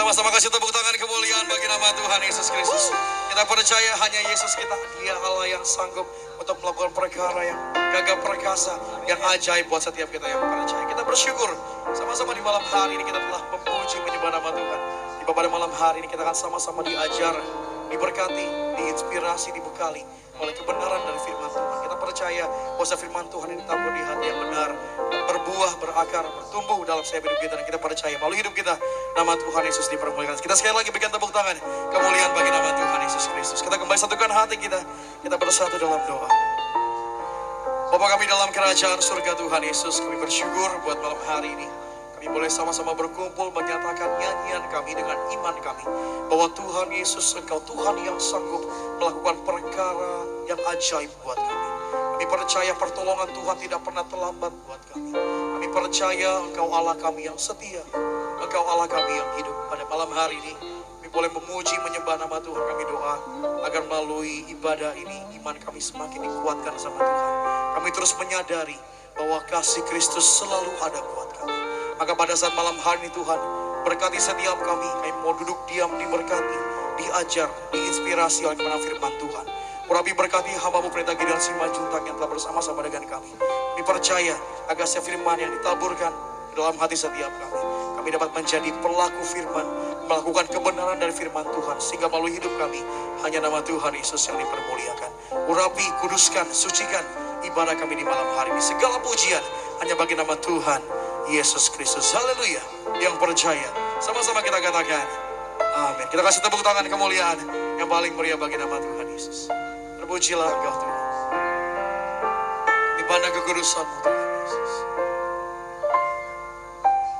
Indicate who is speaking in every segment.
Speaker 1: sama-sama kasih tepuk tangan kemuliaan bagi nama Tuhan Yesus Kristus. Kita percaya hanya Yesus kita, Dia Allah yang sanggup untuk melakukan perkara yang gagah perkasa, yang ajaib buat setiap kita yang percaya. Kita bersyukur sama-sama di malam hari ini kita telah memuji menyembah nama Tuhan. Pada malam hari ini kita akan sama-sama diajar, diberkati, diinspirasi, dibekali oleh kebenaran dari firman Tuhan. Kita percaya bahwa firman Tuhan ini tabur di hati yang benar, berbuah, berakar, bertumbuh dalam setiap hidup kita. Dan kita percaya melalui hidup kita, nama Tuhan Yesus dipermuliakan. Kita sekali lagi berikan tepuk tangan kemuliaan bagi nama Tuhan Yesus Kristus. Kita kembali satukan hati kita, kita bersatu dalam doa. Bapa kami dalam kerajaan surga Tuhan Yesus, kami bersyukur buat malam hari ini. Kami boleh sama-sama berkumpul menyatakan nyanyian kami dengan iman kami bahwa Tuhan Yesus, Engkau Tuhan yang sanggup melakukan perkara yang ajaib buat kami. Kami percaya pertolongan Tuhan tidak pernah terlambat buat kami. Kami percaya Engkau Allah kami yang setia, Engkau Allah kami yang hidup. Pada malam hari ini kami boleh memuji menyembah nama Tuhan. Kami doa agar melalui ibadah ini iman kami semakin dikuatkan sama Tuhan. Kami terus menyadari bahwa kasih Kristus selalu ada buat kami. Maka pada saat malam hari ini Tuhan, berkati setiap kami mau duduk diam, diberkati, diajar, diinspirasi oleh kebenaran firman Tuhan. Urapi berkati hamba-Mu Pendeta Gideon Simanjuntak yang telah bersama-sama dengan kami. Kami percaya agar setiap firman yang ditaburkan di dalam hati setiap kami dapat menjadi pelaku firman, melakukan kebenaran dari firman Tuhan, sehingga melalui hidup kami hanya nama Tuhan Yesus yang dipermuliakan. Urapi, kuduskan, sucikan ibadah kami di malam hari ini. Segala pujian hanya bagi nama Tuhan Yesus Kristus. Haleluya. Yang percaya, sama-sama kita katakan amin. Kita kasih tepuk tangan kemuliaan yang paling meriah bagi nama Tuhan Yesus. Terpujilah Engkau Tuhan. Dipandang kekudusan-Mu Tuhan Yesus.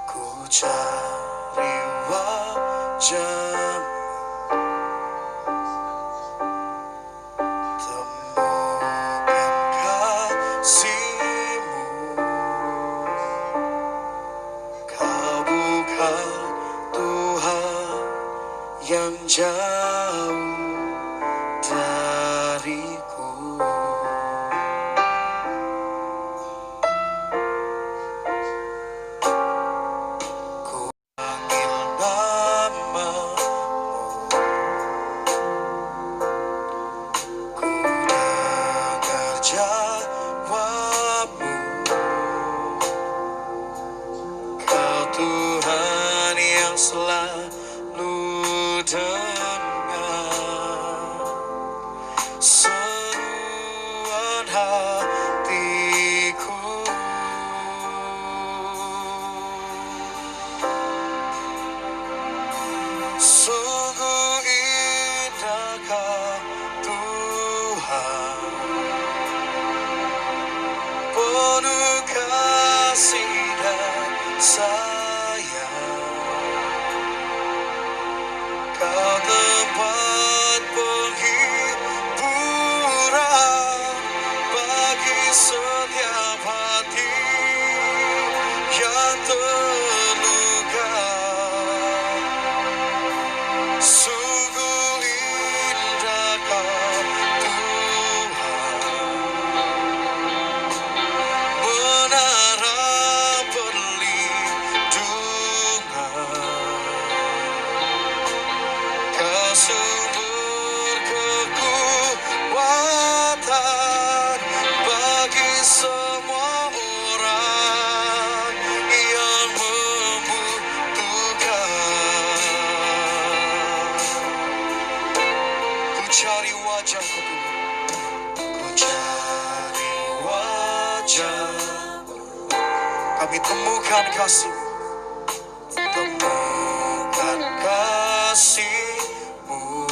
Speaker 1: Ku cari wajah-Mu, temukan kasih-Mu. Kau bukan Tuhan yang jauh dariku. Ku panggil nama-Mu, ku dengar jawab-Mu. Kau Tuhan yang selalu dengar seruan hatiku. Sungguh indah Kau Tuhan, penuh kasih dan sayang. Kau tempat penghiburan bagi setiap hati yang terluka. Sungguh indah Kau Tuhan, menara perlindungan. Kau sumber kekuatan bagi semua orang yang membutuhkan. Ku cari wajah-Mu Tuhan, ku cari wajah-Mu. Kami temukan kasih-Mu, temukan kasih-Mu.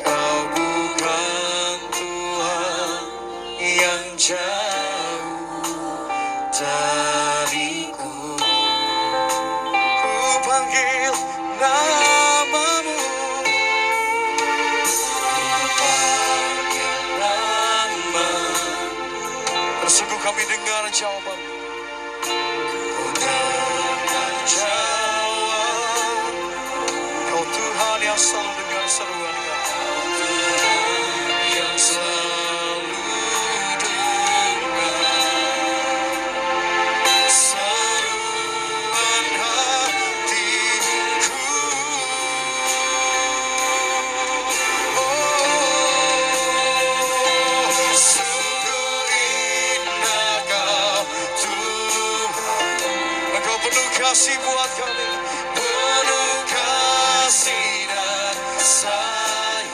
Speaker 1: Kau bukan Tuhan yang jauh dariku. Ku panggil nama-Mu, ku panggil nama-Mu. Bersungguh kami dengar jawaban-Mu. Ku dengar jawab. Kau Tuhan yang selalu dengar seruan kami, yang selalu dengar seruan hati. kasih buat kami, penuh kasih dan sayang.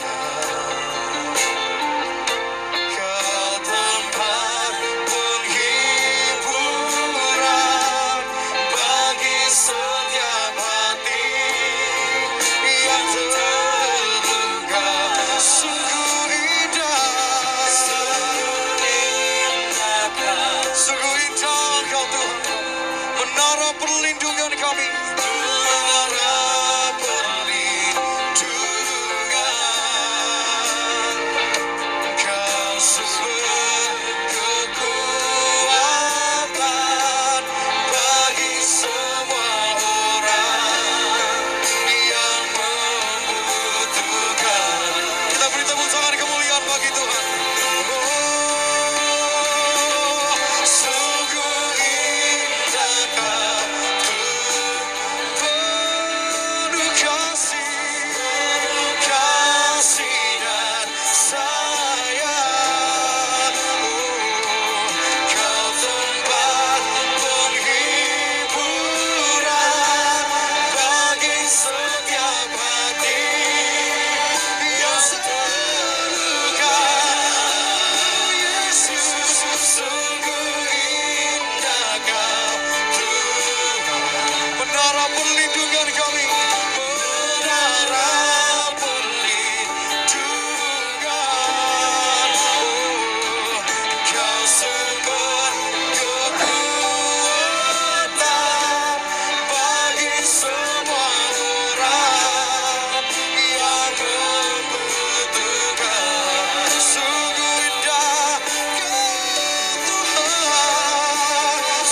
Speaker 1: Kau tempat penghiburan bagi setiap hati yang terluka. Sungguh indah, sungguh indah Kau Tuhan, menara perlindungan kami, menara perlindungan. Kau sumber kekuatan bagi semua orang yang membutuhkan. Kita beri tepuk tangan kemuliaan bagi Tuhan. Oh, sungguh indah Kau penuh kasih dan sayang. Oh, Kau tempat penghiburan bagi setiap hati yang terluka. Yesus, sungguh indah Kau Tuhan, menara perlindungan kami, menara perlindungan. Oh, Kau sumber kekuatan bagi semua orang yang membutuhkan. Sungguh indah Kau Tuhan,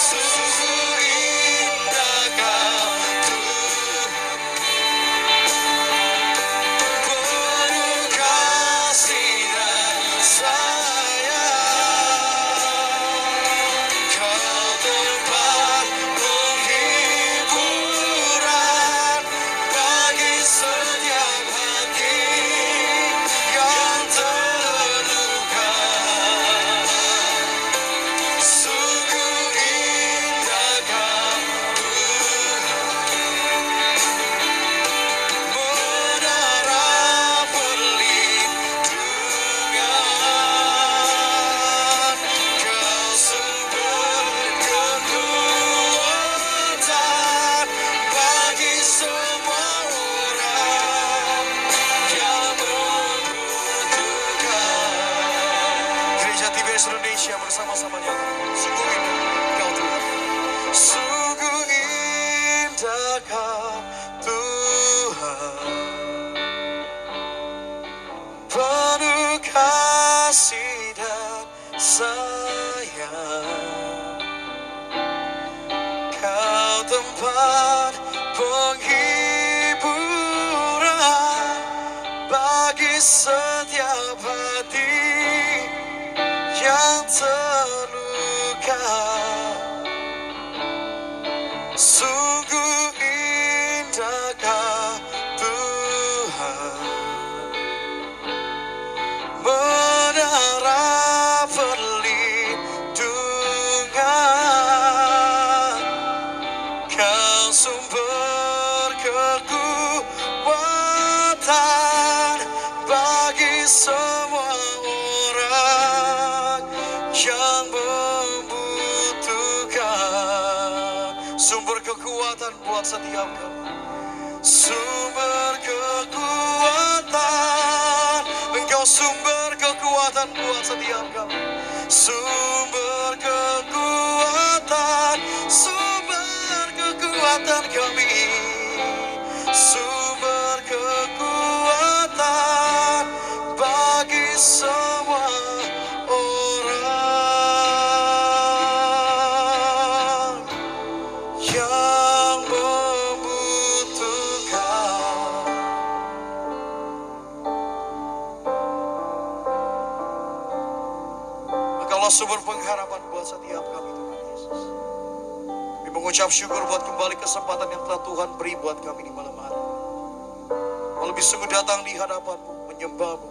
Speaker 1: sungguh indah Kau Tuhan, penuh kasih dan sayang. Kau tempat penghiburan bagi setiap hati yang terluka. Sungguh indah Kau Tuhan, menara perlindungan. Kau sumber kekuatan bagi semua orang yang membutuhkan. Gereja TBS Indonesia bersama-sama nyatakan, sungguh indah Kau Tuhan, sungguh indah Kau Tuhan, penuh kasih dan sayang. Kau tempat penghiburan bagi setiap hati yang terluka. Sungguh indah Kau Tuhan, menara perlindungan. Kau sumber kekuatan bagi semua orang yang membutuhkan. Sumber kekuatan buat setiap kami, sumber kekuatan. Engkau sumber kekuatan buat setiap kami, sumber kekuatan, sumber kekuatan kami, sumber kekuatan bagi semua orang yang membutuhkan. Engkaulah sumber pengharapan buat setiap kami, Tuhan Yesus. Kami mengucap syukur buat kembali kesempatan yang telah Tuhan beri buat kami di malam hari. Lebih sungguh datang di hadapan-Mu, menyembah-Mu,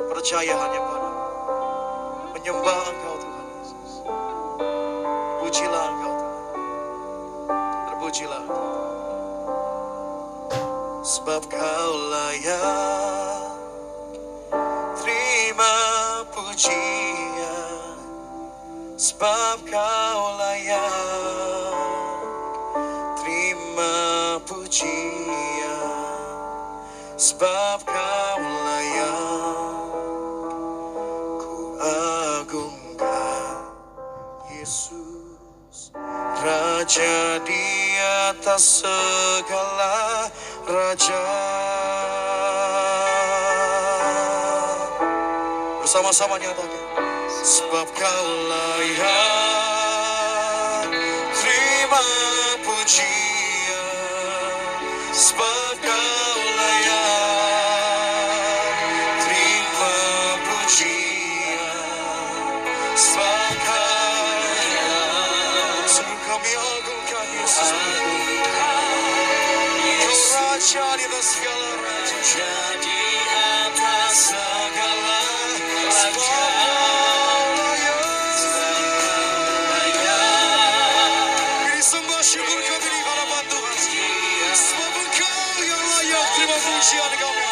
Speaker 1: percaya hanya pada-Mu, menyembah Engkau Tuhan Yesus. Pujilah Engkau Tuhan, terpuji pujilah. Sebab kau layak terima pujian. Sebab kau layak terima pujian. Sebab kau layak ku agungkan. Yesus Raja di atas segala raja. Bersama-sama nyatakan. Sebab kau layak terima pujian. Sebab kau layak terima pujian. Sebab kau layak. Sungguh kami agungkan Yesus. Kau Raja di atas segala raja. Di atas segala raja. Syukur kami di hadapan Tuhan. Sebab Engkau yang layak terima pujian kami.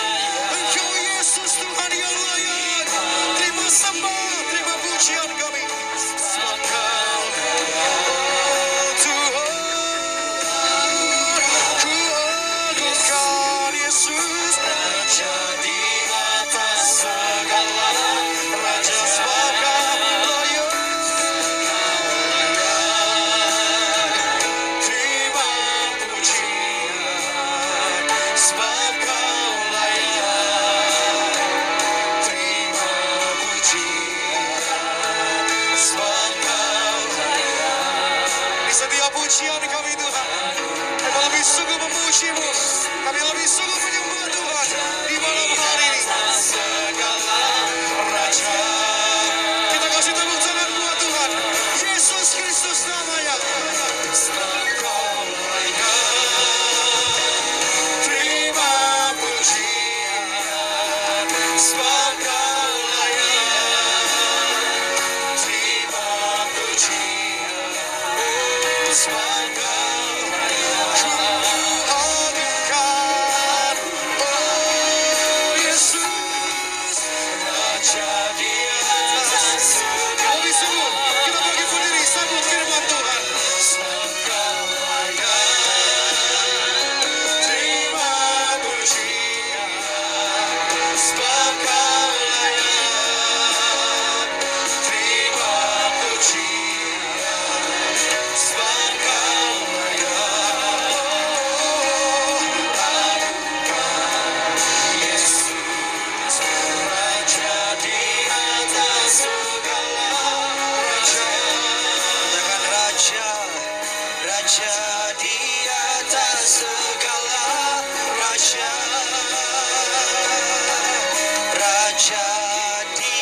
Speaker 1: Engkau Yesus Tuhan yang layak terima sembah, terima pujian kami. Sebab Kau Tuhan, ku agungkan Yesus Raja di atas segala raja. Sebab Kau layak terima pujian. Sebab Kau layak terima pujian. Sebab Kau layak. Di setiap pujian kami Tuhan, kami lebih sungguh memuji-Mu, kami lebih sungguh menyembah Tuhan di malam hari ini. Segala raja, kita kasih tepuk tangan buat Tuhan Yesus Kristus namanya. Sebab Kau layak terima pujian. Sebab Kau layak terima pujian. Sebab Kau layak ku agungkan, oh Yesus Raja di atas segala. Lebih sungguh kita bagi berdiri sambut firman Tuhan. Sebab Kau layak terima pujian. Sebab Kau layak terima pujian. Sebab Kau layak agungkan Yesus Raja di atas segala raja. Katakan Raja, Raja di atas segala raja. Raja di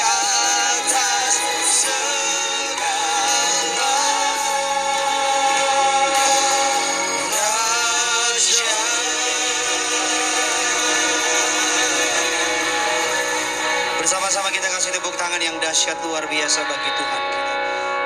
Speaker 1: atas segala raja. Bersama-sama kita kasih tepuk tangan yang dahsyat luar biasa bagi Tuhan kita.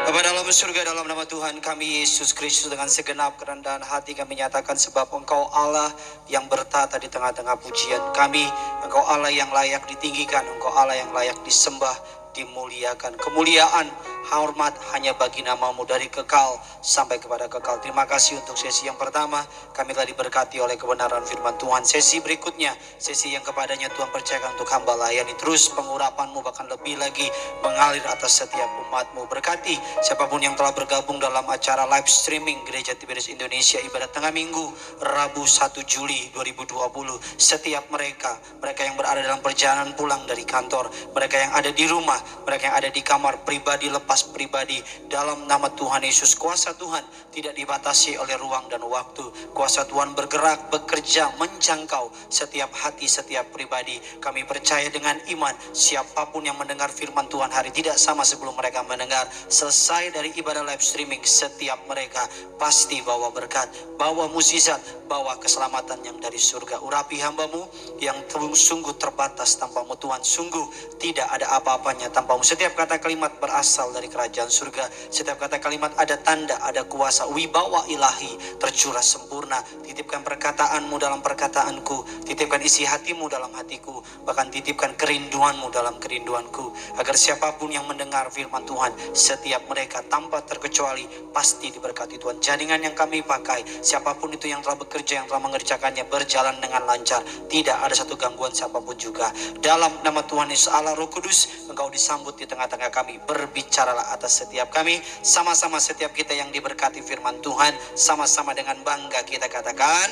Speaker 1: Bapa dalam surga, dalam nama Tuhan kami Yesus Kristus, dengan segenap kerendahan hati kami nyatakan sebab Engkau Allah yang bertata di tengah-tengah pujian kami. Engkau Allah yang layak ditinggikan, Engkau Allah yang layak disembah, dimuliakan. Kemuliaan, hormat hanya bagi nama-Mu dari kekal sampai kepada kekal. Terima kasih untuk sesi yang pertama, kami telah diberkati oleh kebenaran firman Tuhan. Sesi berikutnya, sesi yang kepadanya Tuhan percayakan untuk hamba layani terus pengurapan-Mu, bahkan lebih lagi mengalir atas setiap umat-Mu. Berkati siapapun yang telah bergabung dalam acara live streaming Gereja Tiberius Indonesia Ibadat Tengah Minggu Rabu 1 Juli 2020. Setiap mereka yang berada dalam perjalanan pulang dari kantor, mereka yang ada di rumah, mereka yang ada di kamar pribadi, lepas pribadi, dalam nama Tuhan Yesus, kuasa Tuhan tidak dibatasi oleh ruang dan waktu. Kuasa Tuhan bergerak, bekerja, menjangkau setiap hati, setiap pribadi. Kami percaya dengan iman, siapapun yang mendengar firman Tuhan hari tidak sama sebelum mereka mendengar. Selesai dari ibadah live streaming, setiap mereka pasti bawa berkat, bawa mukjizat, bawa keselamatan yang dari surga. Urapi hamba-Mu yang sungguh terbatas tanpa-Mu Tuhan. Sungguh tidak ada apa-apanya tanpa-Mu. Setiap kata kalimat berasal dari
Speaker 2: dari kerajaan surga. Setiap kata kalimat ada tanda, ada kuasa, wibawa ilahi tercurah sempurna. Titipkan perkataanmu dalam perkataanku, titipkan isi hatimu dalam hatiku, bahkan titipkan kerinduanmu dalam kerinduanku, agar siapapun yang mendengar firman Tuhan, setiap mereka tanpa terkecuali pasti diberkati Tuhan. Jaringan yang kami pakai, siapapun itu yang telah bekerja, yang telah mengerjakannya, berjalan dengan lancar, tidak ada satu gangguan siapapun juga. Dalam nama Tuhan Yesus Allah Roh Kudus, Engkau disambut di tengah-tengah kami. Berbicaralah atas setiap kami, sama-sama setiap kita yang diberkati firman Tuhan, sama-sama dengan bangga kita katakan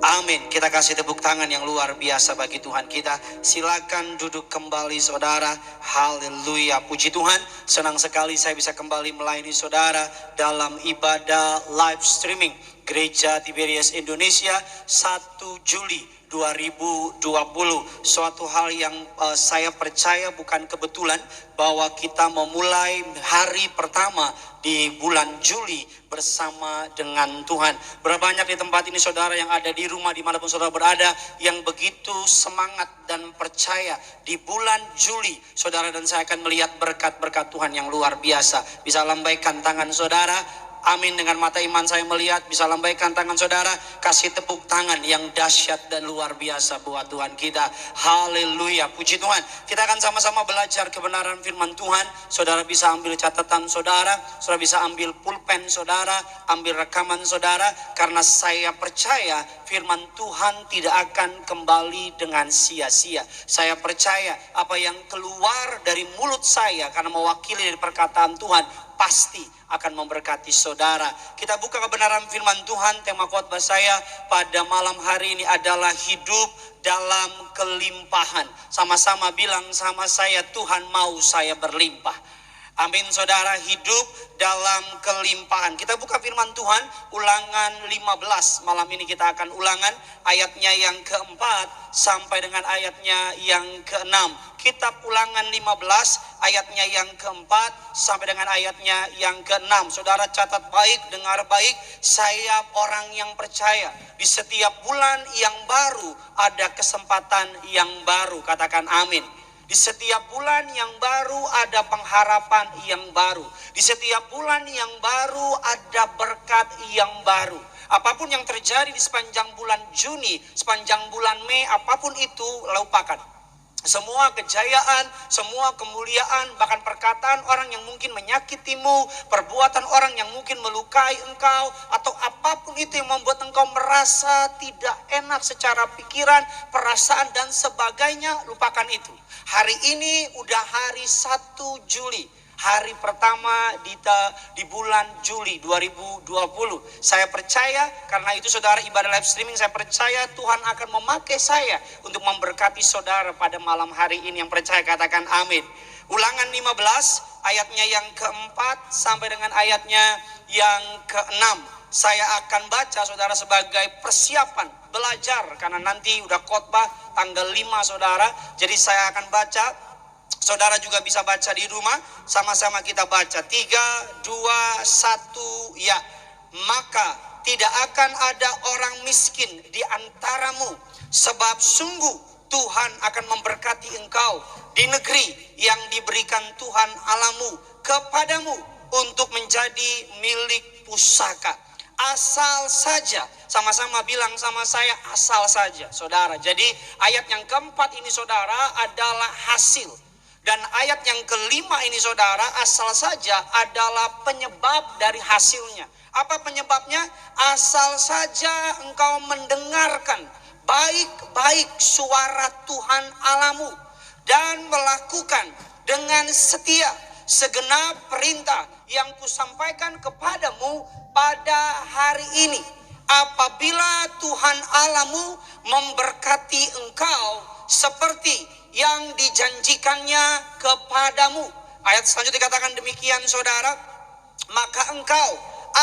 Speaker 2: amin. Kita kasih tepuk tangan yang luar biasa bagi Tuhan kita. Silakan duduk kembali saudara. Haleluya, puji Tuhan. Senang sekali saya bisa kembali melayani saudara dalam ibadah live streaming Gereja Tiberias Indonesia 1 Juli 2020. Suatu hal yang saya percaya bukan kebetulan bahwa kita memulai hari pertama di bulan Juli bersama dengan Tuhan. Berapa banyak di tempat ini saudara yang ada di rumah dimanapun saudara berada yang begitu semangat dan percaya di bulan Juli saudara dan saya akan melihat berkat-berkat Tuhan yang luar biasa. Bisa lambaikan tangan saudara. Amin, dengan mata iman saya melihat. Bisa lambaikan tangan saudara, kasih tepuk tangan yang dahsyat dan luar biasa buat Tuhan kita. Haleluya, puji Tuhan. Kita akan sama-sama belajar kebenaran firman Tuhan. Saudara bisa ambil catatan saudara, saudara bisa ambil pulpen saudara, ambil rekaman saudara, karena saya percaya firman Tuhan tidak akan kembali dengan sia-sia. Saya percaya apa yang keluar dari mulut saya karena mewakili dari perkataan Tuhan pasti akan memberkati saudara. Kita buka kebenaran firman Tuhan. Tema khotbah saya pada malam hari ini adalah hidup dalam kelimpahan. Sama-sama bilang sama saya, Tuhan mau saya berlimpah. Amin saudara, hidup dalam kelimpahan. Kita buka firman Tuhan, Ulangan 15. Malam ini kita akan ulangan ayatnya yang keempat sampai dengan ayatnya yang keenam. Kitab Ulangan 15 ayatnya yang keempat sampai dengan ayatnya yang keenam. Saudara catat baik, dengar baik. Saya orang yang percaya di setiap bulan yang baru ada kesempatan yang baru. Katakan amin. Di setiap bulan yang baru ada pengharapan yang baru. Di setiap bulan yang baru ada berkat yang baru. Apapun yang terjadi di sepanjang bulan Juni, sepanjang bulan Mei, apapun itu lupakan. Semua kejayaan, semua kemuliaan, bahkan perkataan orang yang mungkin menyakitimu, perbuatan orang yang mungkin melukai engkau, atau apapun itu yang membuat engkau merasa tidak enak secara pikiran, perasaan dan sebagainya, lupakan itu. Hari ini udah hari 1 Juli. Hari pertama di bulan Juli 2020. Saya percaya karena itu saudara ibadah live streaming, saya percaya Tuhan akan memakai saya untuk memberkati saudara pada malam hari ini. Yang percaya katakan amin. Ulangan 15 ayatnya yang keempat sampai dengan ayatnya yang keenam. Saya akan baca saudara sebagai persiapan belajar karena nanti udah khotbah tanggal 5 saudara. Jadi saya akan baca. Saudara juga bisa baca di rumah. Sama-sama kita baca. 3, 2, 1, ya. Maka tidak akan ada orang miskin di antaramu, sebab sungguh Tuhan akan memberkati engkau di negeri yang diberikan Tuhan Allahmu kepadamu untuk menjadi milik pusaka. Asal saja, sama-sama bilang sama saya, asal saja saudara. Jadi ayat yang keempat ini saudara adalah hasil. Dan ayat yang kelima ini saudara, asal saja adalah penyebab dari hasilnya. Apa penyebabnya? Asal saja engkau mendengarkan baik-baik suara Tuhan Allahmu dan melakukan dengan setia segenap perintah yang kusampaikan kepadamu pada hari ini. Apabila Tuhan Allahmu memberkati engkau seperti yang dijanjikannya kepadamu. Ayat selanjutnya dikatakan demikian saudara. Maka engkau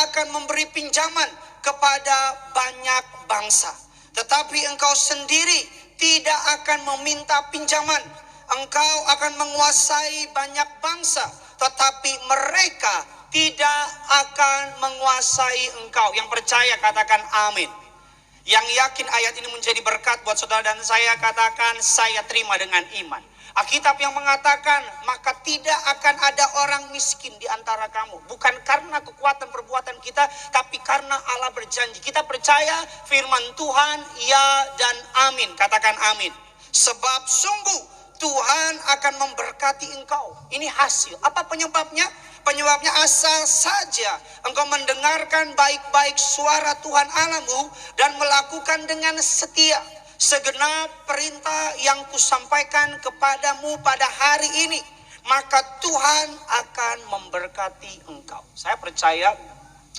Speaker 2: akan memberi pinjaman kepada banyak bangsa, tetapi engkau sendiri tidak akan meminta pinjaman. Engkau akan menguasai banyak bangsa, tetapi mereka tidak akan menguasai engkau. Yang percaya katakan amin. Yang yakin ayat ini menjadi berkat buat saudara dan saya, katakan saya terima dengan iman. Alkitab yang mengatakan, maka tidak akan ada orang miskin di antara kamu. Bukan karena kekuatan perbuatan kita, tapi karena Allah berjanji. Kita percaya firman Tuhan, ya dan amin. Katakan amin. Sebab sungguh Tuhan akan memberkati engkau. Ini hasil. Apa penyebabnya? Penyebabnya asal saja engkau mendengarkan baik-baik suara Tuhan Allahmu dan melakukan dengan setia segenap perintah yang kusampaikan kepadamu pada hari ini, maka Tuhan akan memberkati engkau. Saya percaya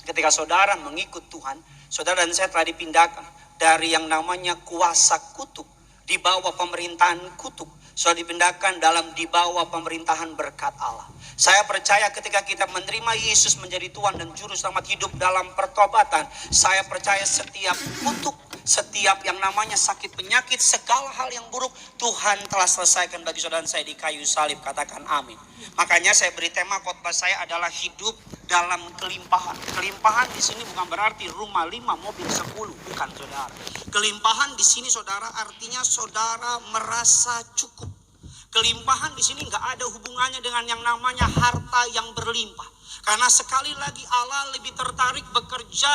Speaker 2: ketika saudara mengikut Tuhan, saudara dan saya telah dipindahkan dari yang namanya kuasa kutuk, di bawah pemerintahan kutuk, sudah dipindahkan di bawah pemerintahan berkat Allah. Saya percaya ketika kita menerima Yesus menjadi Tuhan dan Juru Selamat hidup dalam pertobatan, saya percaya setiap kutuk, setiap yang namanya sakit penyakit, segala hal yang buruk, Tuhan telah selesaikan bagi saudara dan saya di kayu salib. Katakan amin. Makanya saya beri tema khotbah saya adalah hidup dalam kelimpahan. Kelimpahan di sini bukan berarti rumah 5, mobil 10, bukan saudara. Kelimpahan di sini saudara artinya saudara merasa cukup. Kelimpahan di sini nggak ada hubungannya dengan yang namanya harta yang berlimpah. Karena sekali lagi Allah lebih tertarik bekerja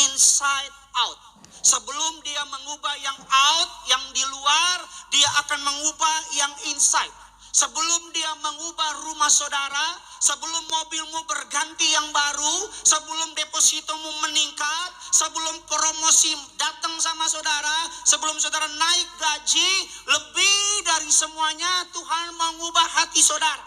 Speaker 2: inside out. Sebelum dia mengubah yang out, yang di luar, dia akan mengubah yang inside. Sebelum dia mengubah rumah saudara, sebelum mobilmu berganti yang baru, sebelum depositomu meningkat, sebelum promosi datang sama saudara, sebelum saudara naik gaji, lebih dari semuanya Tuhan mengubah hati saudara.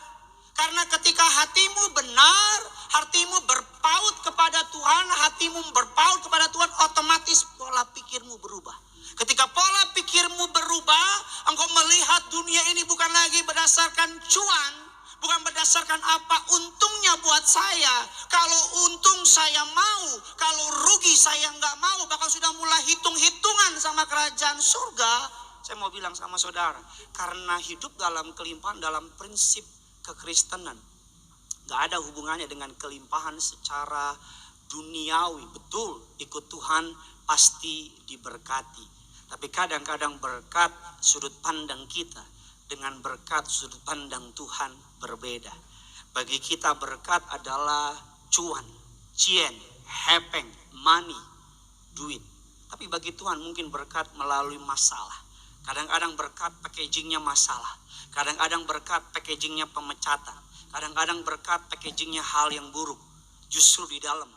Speaker 2: Karena ketika hatimu benar, hatimu berpaut kepada Tuhan, hatimu berpaut kepada Tuhan, otomatis pola pikirmu berubah. Ketika pola pikirmu berubah, engkau melihat dunia ini bukan lagi berdasarkan cuan, bukan berdasarkan apa untungnya buat saya. Kalau untung saya mau, kalau rugi saya nggak mau, bahkan sudah mulai hitung-hitungan sama kerajaan surga. Saya mau bilang sama saudara, karena hidup dalam kelimpahan, dalam prinsip kekristenan, gak ada hubungannya dengan kelimpahan secara duniawi. Betul, ikut Tuhan pasti diberkati. Tapi kadang-kadang berkat sudut pandang kita dengan berkat sudut pandang Tuhan berbeda. Bagi kita berkat adalah cuan, cien, hepeng, money, duit. Tapi bagi Tuhan mungkin berkat melalui masalah. Kadang-kadang berkat packagingnya masalah. Kadang-kadang berkat packagingnya pemecatan. Kadang-kadang berkat packagingnya hal yang buruk. Justru di dalam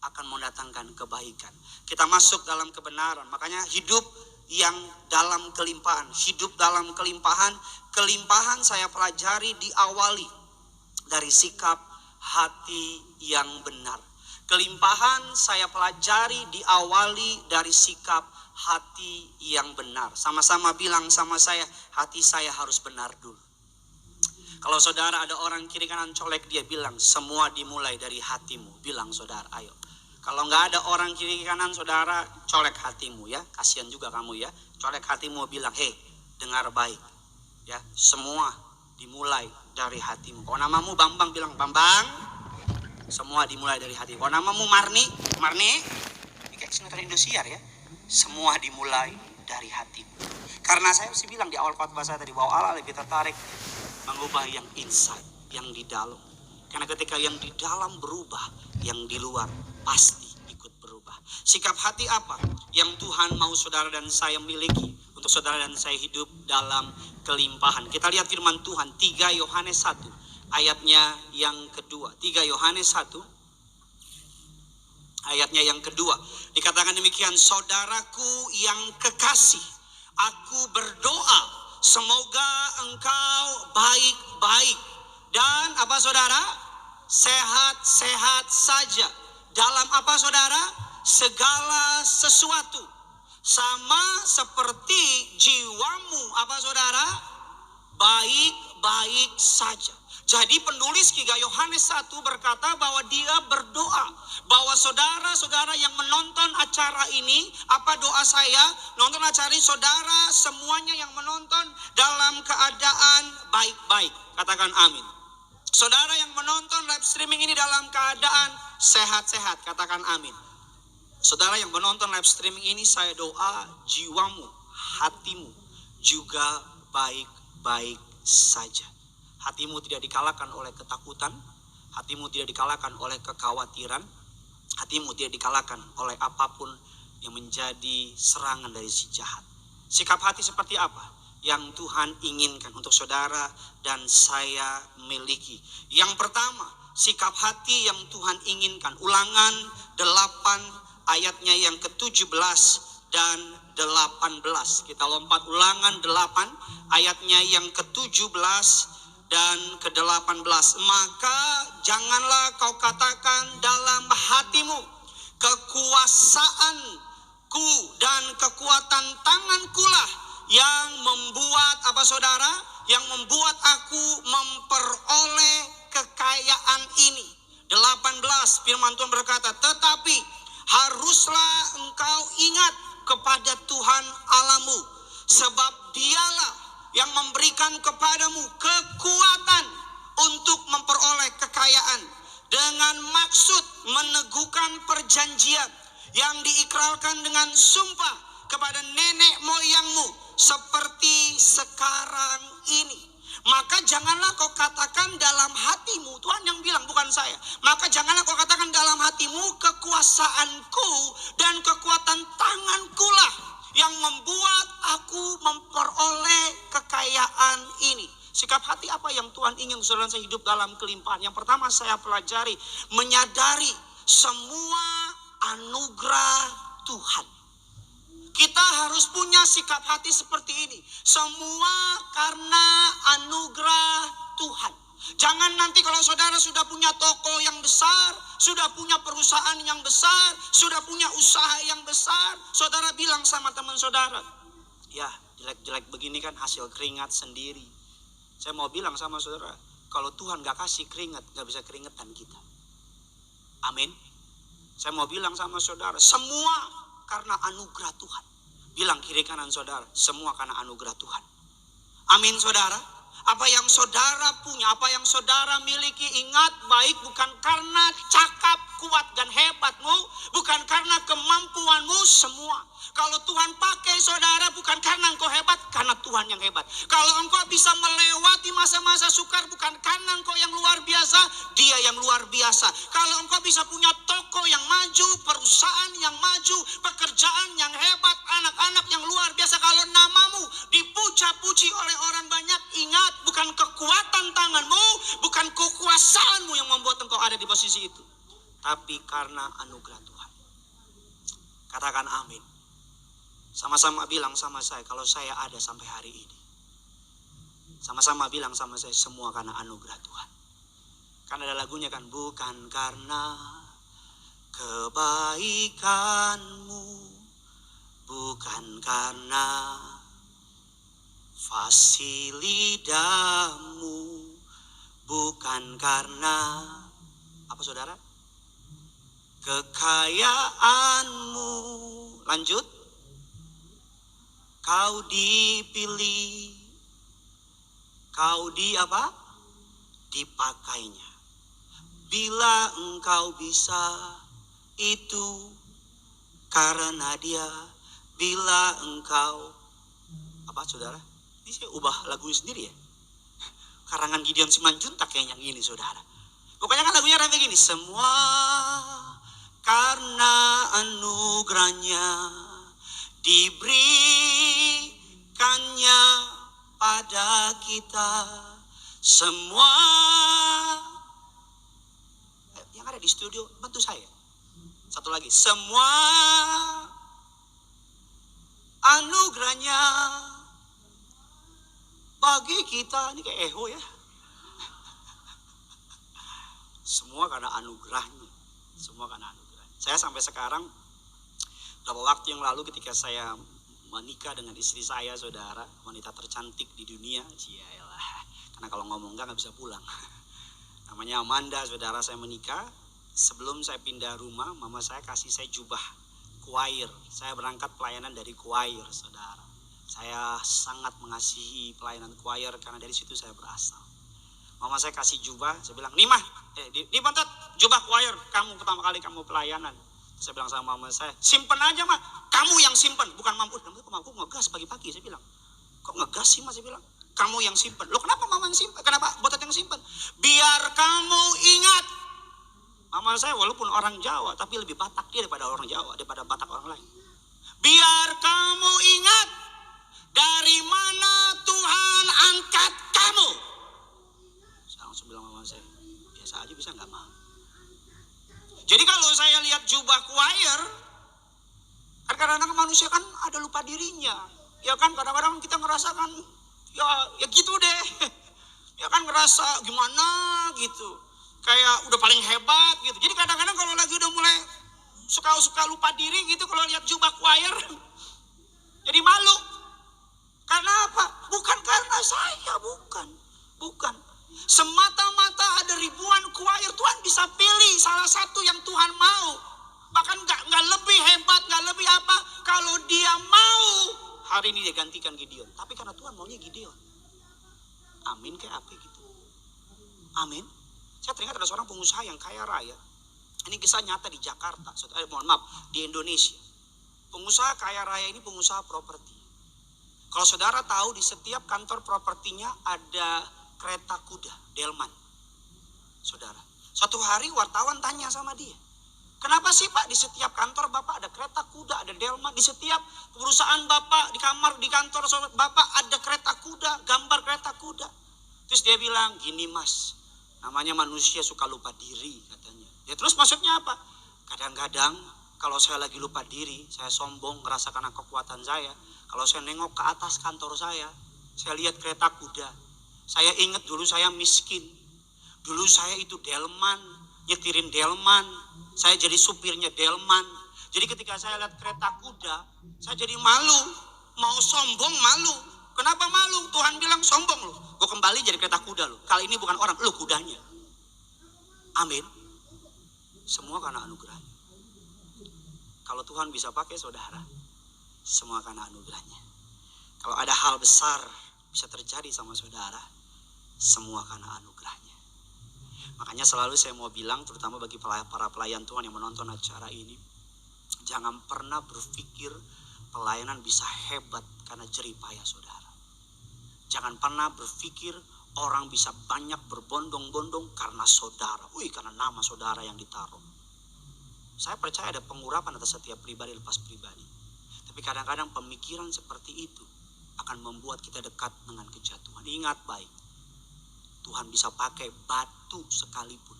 Speaker 2: akan mendatangkan kebaikan. Kita masuk dalam kebenaran. Makanya hidup yang dalam kelimpahan. Hidup dalam kelimpahan. Kelimpahan saya pelajari diawali dari sikap hati yang benar. Kelimpahan saya pelajari diawali dari sikap hati yang benar. Sama-sama bilang sama saya, hati saya harus benar dulu. Kalau saudara ada orang kiri kanan colek, dia bilang semua dimulai dari hatimu. Bilang saudara, ayo. Kalau nggak ada orang kiri kanan saudara colek hatimu ya, kasihan juga kamu ya. Colek hatimu bilang, hei dengar baik ya, semua dimulai dari hatimu. Kalau namamu Bambang bilang Bambang, semua dimulai dari hati. Kalau namamu Marni, ini kayak sinetron Indosiar ya. Semua dimulai dari hatimu. Karena saya mesti bilang di awal khotbah saya tadi bahwa Allah lebih tertarik mengubah yang inside, yang di dalam. Karena ketika yang di dalam berubah, yang di luar pasti ikut berubah. Sikap hati apa yang Tuhan mau saudara dan saya miliki untuk saudara dan saya hidup dalam kelimpahan? Kita lihat firman Tuhan 3 Yohanes 1 ayatnya yang kedua. 3 Yohanes 1 ayatnya yang kedua. Dikatakan demikian, saudaraku yang kekasih, aku berdoa semoga engkau baik-baik dan apa saudara? Sehat-sehat saja. Dalam apa saudara? Segala sesuatu. Sama seperti jiwamu apa saudara? Baik-baik saja. Jadi penulis 3 Yohanes 1 berkata bahwa dia berdoa bahwa saudara-saudara yang menonton acara ini, apa doa saya? Nonton acara ini, saudara semuanya yang menonton dalam keadaan baik-baik. Katakan amin. Saudara yang menonton live streaming ini dalam keadaan sehat-sehat. Katakan amin. Saudara yang menonton live streaming ini, saya doa jiwamu, hatimu juga baik-baik saja. Hatimu tidak dikalahkan oleh ketakutan, hatimu tidak dikalahkan oleh kekhawatiran, hatimu tidak dikalahkan oleh apapun yang menjadi serangan dari si jahat. Sikap hati seperti apa yang Tuhan inginkan untuk saudara dan saya miliki? Yang pertama, sikap hati yang Tuhan inginkan. Ulangan 8 ayatnya yang ke-17 dan 18. Kita lompat Ulangan 8 ayatnya yang ke-17 dan ke-18. Maka janganlah kau katakan dalam hatimu, kekuasaanku dan kekuatan tanganku lah yang membuat apa saudara? Yang membuat aku memperoleh kekayaan ini. 18 firman Tuhan berkata, tetapi haruslah engkau ingat kepada Tuhan Allahmu, sebab dialah yang memberikan kepadamu kekuatan untuk memperoleh kekayaan, dengan maksud meneguhkan perjanjian yang diikrarkan dengan sumpah kepada nenek moyangmu seperti sekarang ini. Maka janganlah kau katakan dalam hatimu, Tuhan yang bilang bukan saya. Maka janganlah kau katakan dalam hatimu, kekuasaanku dan kekuatan tanganku lah yang membuat aku memperoleh kekayaan ini. Sikap hati apa yang Tuhan ingin saudara saya hidup dalam kelimpahan? Yang pertama saya pelajari, menyadari semua anugerah Tuhan. Kita harus punya sikap hati seperti ini. Semua karena anugerah Tuhan. Jangan nanti kalau saudara sudah punya toko yang besar, sudah punya perusahaan yang besar, sudah punya usaha yang besar, saudara bilang sama teman saudara, ya jelek-jelek begini kan hasil keringat sendiri. Saya mau bilang sama saudara, kalau Tuhan gak kasih keringat, gak bisa keringetan kita. Amin. Saya mau bilang sama saudara, semua karena anugerah Tuhan. Bilang kiri kanan saudara, semua karena anugerah Tuhan. Amin saudara. Apa yang saudara punya, apa yang saudara miliki, ingat baik bukan karena cakap, kuat dan hebatmu, bukan karena kemampuanmu semua. Kalau Tuhan pakai saudara bukan karena engkau hebat, karena Tuhan yang hebat. Kalau engkau bisa melewati masa-masa sukar bukan karena engkau yang luar biasa, Dia yang luar biasa. Kalau engkau bisa punya toko yang maju, perusahaan yang maju, pekerjaan yang hebat, anak-anak yang luar biasa, kalau namamu dipuja-puji oleh orang banyak, ingat bukan kekuatan tanganmu, bukan kekuasaanmu yang membuat engkau ada di posisi itu, tapi karena anugerah Tuhan. Katakan amin. Sama-sama bilang sama saya, kalau saya ada sampai hari ini. Sama-sama bilang sama saya, semua karena anugerah Tuhan. Kan ada lagunya kan, bukan karena kebaikanmu, bukan karena fasilidamu, bukan karena apa saudara? Kekayaanmu. Lanjut. Kau dipilih, kau dipakainya. Bila engkau bisa, itu karena Dia. Bila engkau apa saudara? Ini saya ubah lagu sendiri ya. Karangan Gideon Simanjuntak kayak yang ini saudara. Pokoknya kan lagunya kayak gini. Semua karena anugerahnya diberikannya pada kita semua. Yang ada di studio bantu saya. Satu lagi, semua anugerahnya bagi kita. Ini kayak eho ya. Semua karena anugerahnya. Semua karena anugerahnya. Saya sampai sekarang, beberapa waktu yang lalu ketika saya menikah dengan istri saya, saudara, wanita tercantik di dunia, cialah. Karena kalau ngomong nggak bisa pulang. Namanya Amanda, saudara, saya menikah. Sebelum saya pindah rumah, mama saya kasih saya jubah choir. Saya berangkat pelayanan dari choir, saudara. Saya sangat mengasihi pelayanan choir karena dari situ saya berasal. Mama saya kasih jubah, saya bilang, nih mah, di pantat jubah choir, kamu pertama kali kamu pelayanan. Saya bilang sama mama saya, simpen aja mah, kamu yang simpen, bukan mampu. Kamu kok mampu ngegas pagi-pagi, saya bilang. Kok ngegas sih mas, saya bilang.
Speaker 3: Kamu yang simpen. Loh kenapa mama yang simpen? Kenapa Botat yang simpen? Biar kamu ingat. Mama saya walaupun orang Jawa, tapi lebih Batak dia daripada orang Jawa, daripada Batak orang lain. Biar kamu ingat dari mana Tuhan angkat kamu. Saya langsung bilang mama saya, biasa aja bisa nggak mau. Jadi kalau saya lihat jubah choir, kan kadang-kadang manusia kan ada lupa dirinya. Ya kan kadang-kadang kita ngerasakan ya gitu deh. Ya kan ngerasa gimana gitu. Kayak udah paling hebat gitu. Jadi kadang-kadang kalau lagi udah mulai suka lupa diri gitu kalau lihat jubah choir. Jadi malu. Karena apa? Bukan karena saya, bukan. Semata-mata ada ribuan choir, Tuhan bisa pilih salah satu yang Tuhan mau. Bahkan nggak lebih hebat, nggak lebih apa. Kalau dia mau, hari ini dia gantikan Gideon. Tapi karena Tuhan maunya Gideon. Amin kayak apa gitu. Amin. Saya teringat ada seorang pengusaha yang kaya raya. Ini kisah nyata di Jakarta. Mohon maaf, di Indonesia. Pengusaha kaya raya ini pengusaha properti. Kalau saudara tahu di setiap kantor propertinya ada kereta kuda, delman. Saudara, suatu hari wartawan tanya sama dia, kenapa sih Pak di setiap kantor Bapak ada kereta kuda, ada delman, di setiap perusahaan Bapak, di kantor Bapak ada kereta kuda, gambar kereta kuda. Terus dia bilang, gini Mas, namanya manusia suka lupa diri katanya. Ya terus maksudnya apa? Kadang-kadang kalau saya lagi lupa diri, saya sombong, ngerasa karena kekuatan saya. Kalau saya nengok ke atas kantor saya lihat kereta kuda. Saya ingat dulu saya miskin. Dulu saya itu delman, nyetirin delman. Saya jadi supirnya delman. Jadi ketika saya lihat kereta kuda, saya jadi malu. Mau sombong malu. Kenapa malu? Tuhan bilang sombong lu. Gue kembali jadi kereta kuda lu. Kali ini bukan orang, lu kudanya. Amin. Semua karena anugerahnya. Kalau Tuhan bisa pakai saudara, semua karena anugerahnya. Kalau ada hal besar bisa terjadi sama saudara, semua karena anugerahnya. Makanya selalu saya mau bilang, terutama bagi para pelayan Tuhan yang menonton acara ini, jangan pernah berpikir pelayanan bisa hebat karena jerih payah saudara. Jangan pernah berpikir orang bisa banyak berbondong-bondong karena saudara. Karena nama saudara yang ditaruh. Saya percaya ada pengurapan atas setiap pribadi lepas pribadi. Tapi kadang-kadang pemikiran seperti itu akan membuat kita dekat dengan kejatuhan. Ingat baik, Tuhan bisa pakai batu sekalipun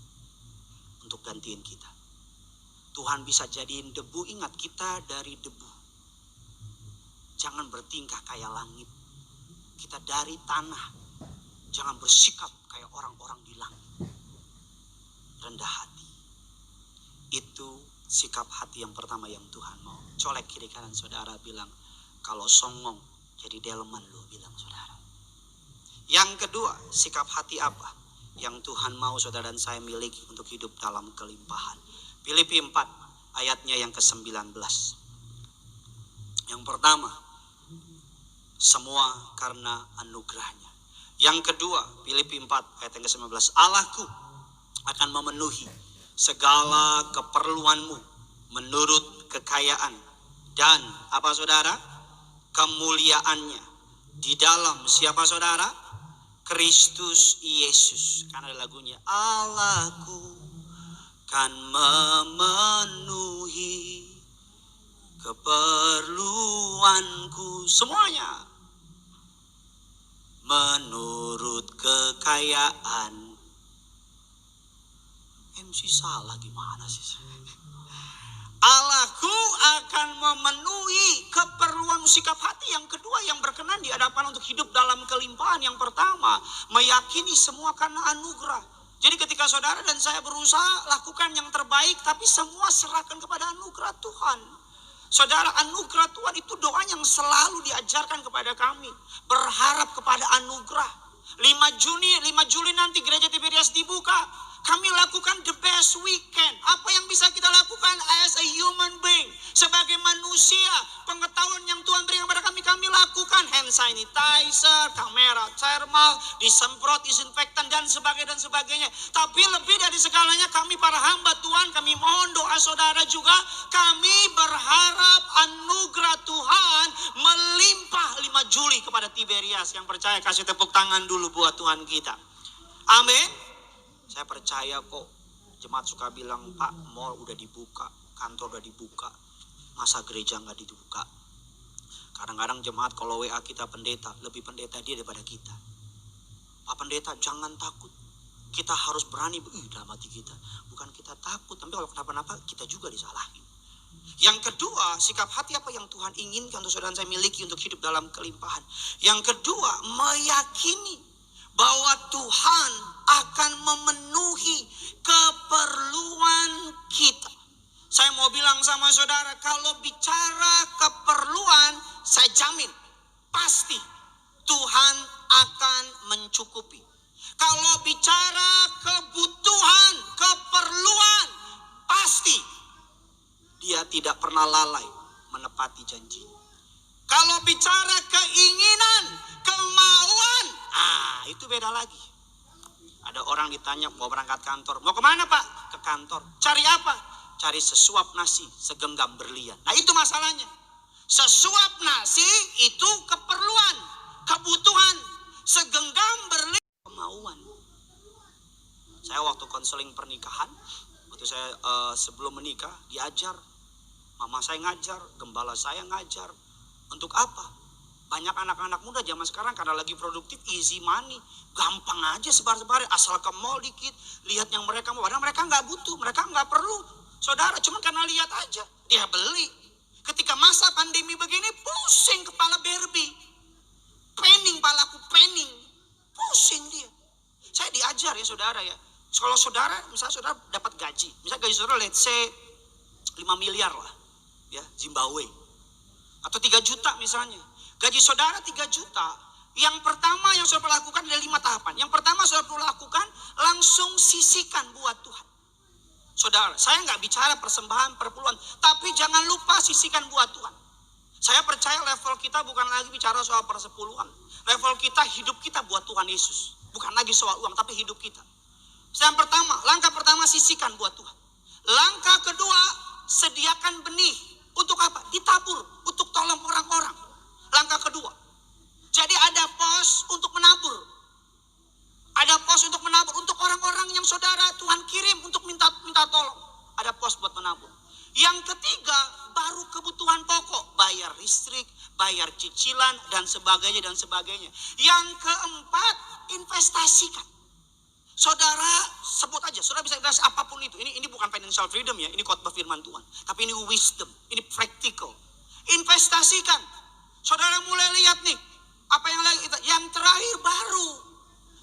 Speaker 3: untuk gantiin kita. Tuhan bisa jadiin debu, ingat kita dari debu. Jangan bertingkah kayak langit. Kita dari tanah. Jangan bersikap kayak orang-orang di langit. Rendah hati. Itu sikap hati yang pertama yang Tuhan mau. Colek kiri kanan saudara, bilang, kalau songong jadi delman lu, bilang saudara. Yang kedua, sikap hati apa yang Tuhan mau saudara dan saya miliki untuk hidup dalam kelimpahan? Filipi 4 ayatnya yang ke-19. Yang pertama, semua karena anugerahnya. Yang kedua, Filipi 4 ayat yang ke-19. Allahku akan memenuhi segala keperluanmu menurut kekayaan dan apa saudara? Kemuliaannya di dalam siapa saudara? Kristus Yesus. Karena ada lagunya, Allahku kan memenuhi keperluanku semuanya menurut kekayaan. MC salah gimana sih? Allahku akan memenuhi keperluan sikap hati. Yang kedua yang berkenan di hadapan untuk hidup dalam kelimpahan. Yang pertama, meyakini semua karena anugerah. Jadi ketika saudara dan saya berusaha lakukan yang terbaik, tapi semua serahkan kepada anugerah Tuhan. Saudara, anugerah Tuhan itu doa yang selalu diajarkan kepada kami. Berharap kepada anugerah. 5 Juli nanti gereja Tiberias dibuka. Kami lakukan the best we can. Apa yang bisa kita lakukan as a human being. Sebagai manusia, pengetahuan yang Tuhan berikan kepada kami lakukan. Hand sanitizer, kamera thermal, disemprot disinfektan dan sebagainya. Tapi lebih dari segalanya kami para hamba Tuhan, kami mohon doa saudara juga. Kami berharap anugerah Tuhan melimpah 5 Juli kepada Tiberias. Yang percaya kasih tepuk tangan dulu buat Tuhan kita. Amin. Saya percaya kok. Jemaat suka bilang, Pak, mall udah dibuka, kantor udah dibuka, masa gereja nggak dibuka? Kadang-kadang jemaat kalau WA kita pendeta, lebih pendeta dia daripada kita. Pak pendeta jangan takut, kita harus berani dalam hati kita. Bukan kita takut, tapi kalau kenapa-napa kita juga disalahin. Yang kedua, sikap hati apa yang Tuhan inginkan untuk saudara saya miliki untuk hidup dalam kelimpahan. Yang kedua, meyakini bahwa Tuhan akan memenuhi keperluan kita. Saya mau bilang sama saudara, kalau bicara keperluan, saya jamin pasti Tuhan akan mencukupi. Kalau bicara kebutuhan, keperluan, pasti Dia tidak pernah lalai menepati janji. Kalau bicara keinginan, kemauan, itu beda lagi. Ada orang ditanya mau berangkat kantor, mau kemana Pak? Ke kantor. Cari apa? Cari sesuap nasi, segenggam berlian. Nah itu masalahnya. Sesuap nasi itu keperluan, kebutuhan, segenggam berlian, kemauan. Saya waktu konseling pernikahan, waktu saya sebelum menikah diajar, mama saya ngajar, gembala saya ngajar. Untuk apa? Banyak anak-anak muda zaman sekarang karena lagi produktif, easy money, gampang aja sebar-sebar, asal ke mall dikit, lihat yang mereka mau. Padahal mereka nggak butuh, mereka nggak perlu. Saudara, cuma karena lihat aja, dia beli. Ketika masa pandemi begini, pusing kepala Barbie. Pening palaku, pening. Pusing dia. Saya diajar ya saudara ya. Kalau saudara, misalnya saudara dapat gaji. Misalnya gaji saudara let's say 5 miliar lah. Ya, Zimbabwe. Atau 3 juta misalnya. Gaji saudara 3 juta. Yang pertama yang saudara lakukan ada 5 tahapan. Yang pertama saudara perlu lakukan, langsung sisihkan buat Tuhan. Saudara, saya nggak bicara persembahan, perpuluhan. Tapi jangan lupa sisihkan buat Tuhan. Saya percaya level kita bukan lagi bicara soal persepuluhan. Level kita, hidup kita buat Tuhan Yesus. Bukan lagi soal uang, tapi hidup kita. Yang pertama, langkah pertama sisihkan buat Tuhan. Langkah kedua, sediakan benih. Untuk apa? Ditabur. Untuk tolong orang-orang. Langkah kedua. Jadi ada pos untuk menabur. Ada pos untuk menabur. Untuk orang-orang yang saudara Tuhan kirim untuk minta tolong. Ada pos buat menabur. Yang ketiga, baru kebutuhan pokok. Bayar listrik, bayar cicilan, dan sebagainya, dan sebagainya. Yang keempat, investasikan. Saudara sebut aja, saudara bisa investasi apapun itu. Ini bukan financial freedom ya, ini khotbah firman Tuhan. Tapi ini wisdom, ini practical. Investasikan. Saudara mulai lihat nih, apa yang lagi yang terakhir baru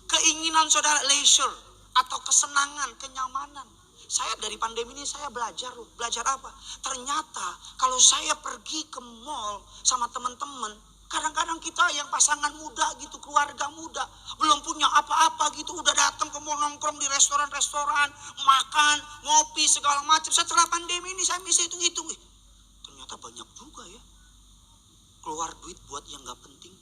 Speaker 3: keinginan saudara leisure atau kesenangan, kenyamanan. Saya dari pandemi ini saya belajar loh. Belajar apa? Ternyata kalau saya pergi ke mall sama teman-teman, kadang-kadang kita yang pasangan muda gitu, keluarga muda, belum punya apa-apa gitu, udah datang ke mall, nongkrong di restoran-restoran, makan, ngopi, segala macam. Setelah pandemi ini saya bisa hitung-hitung. Ternyata banyak juga ya. Keluar duit buat yang gak penting.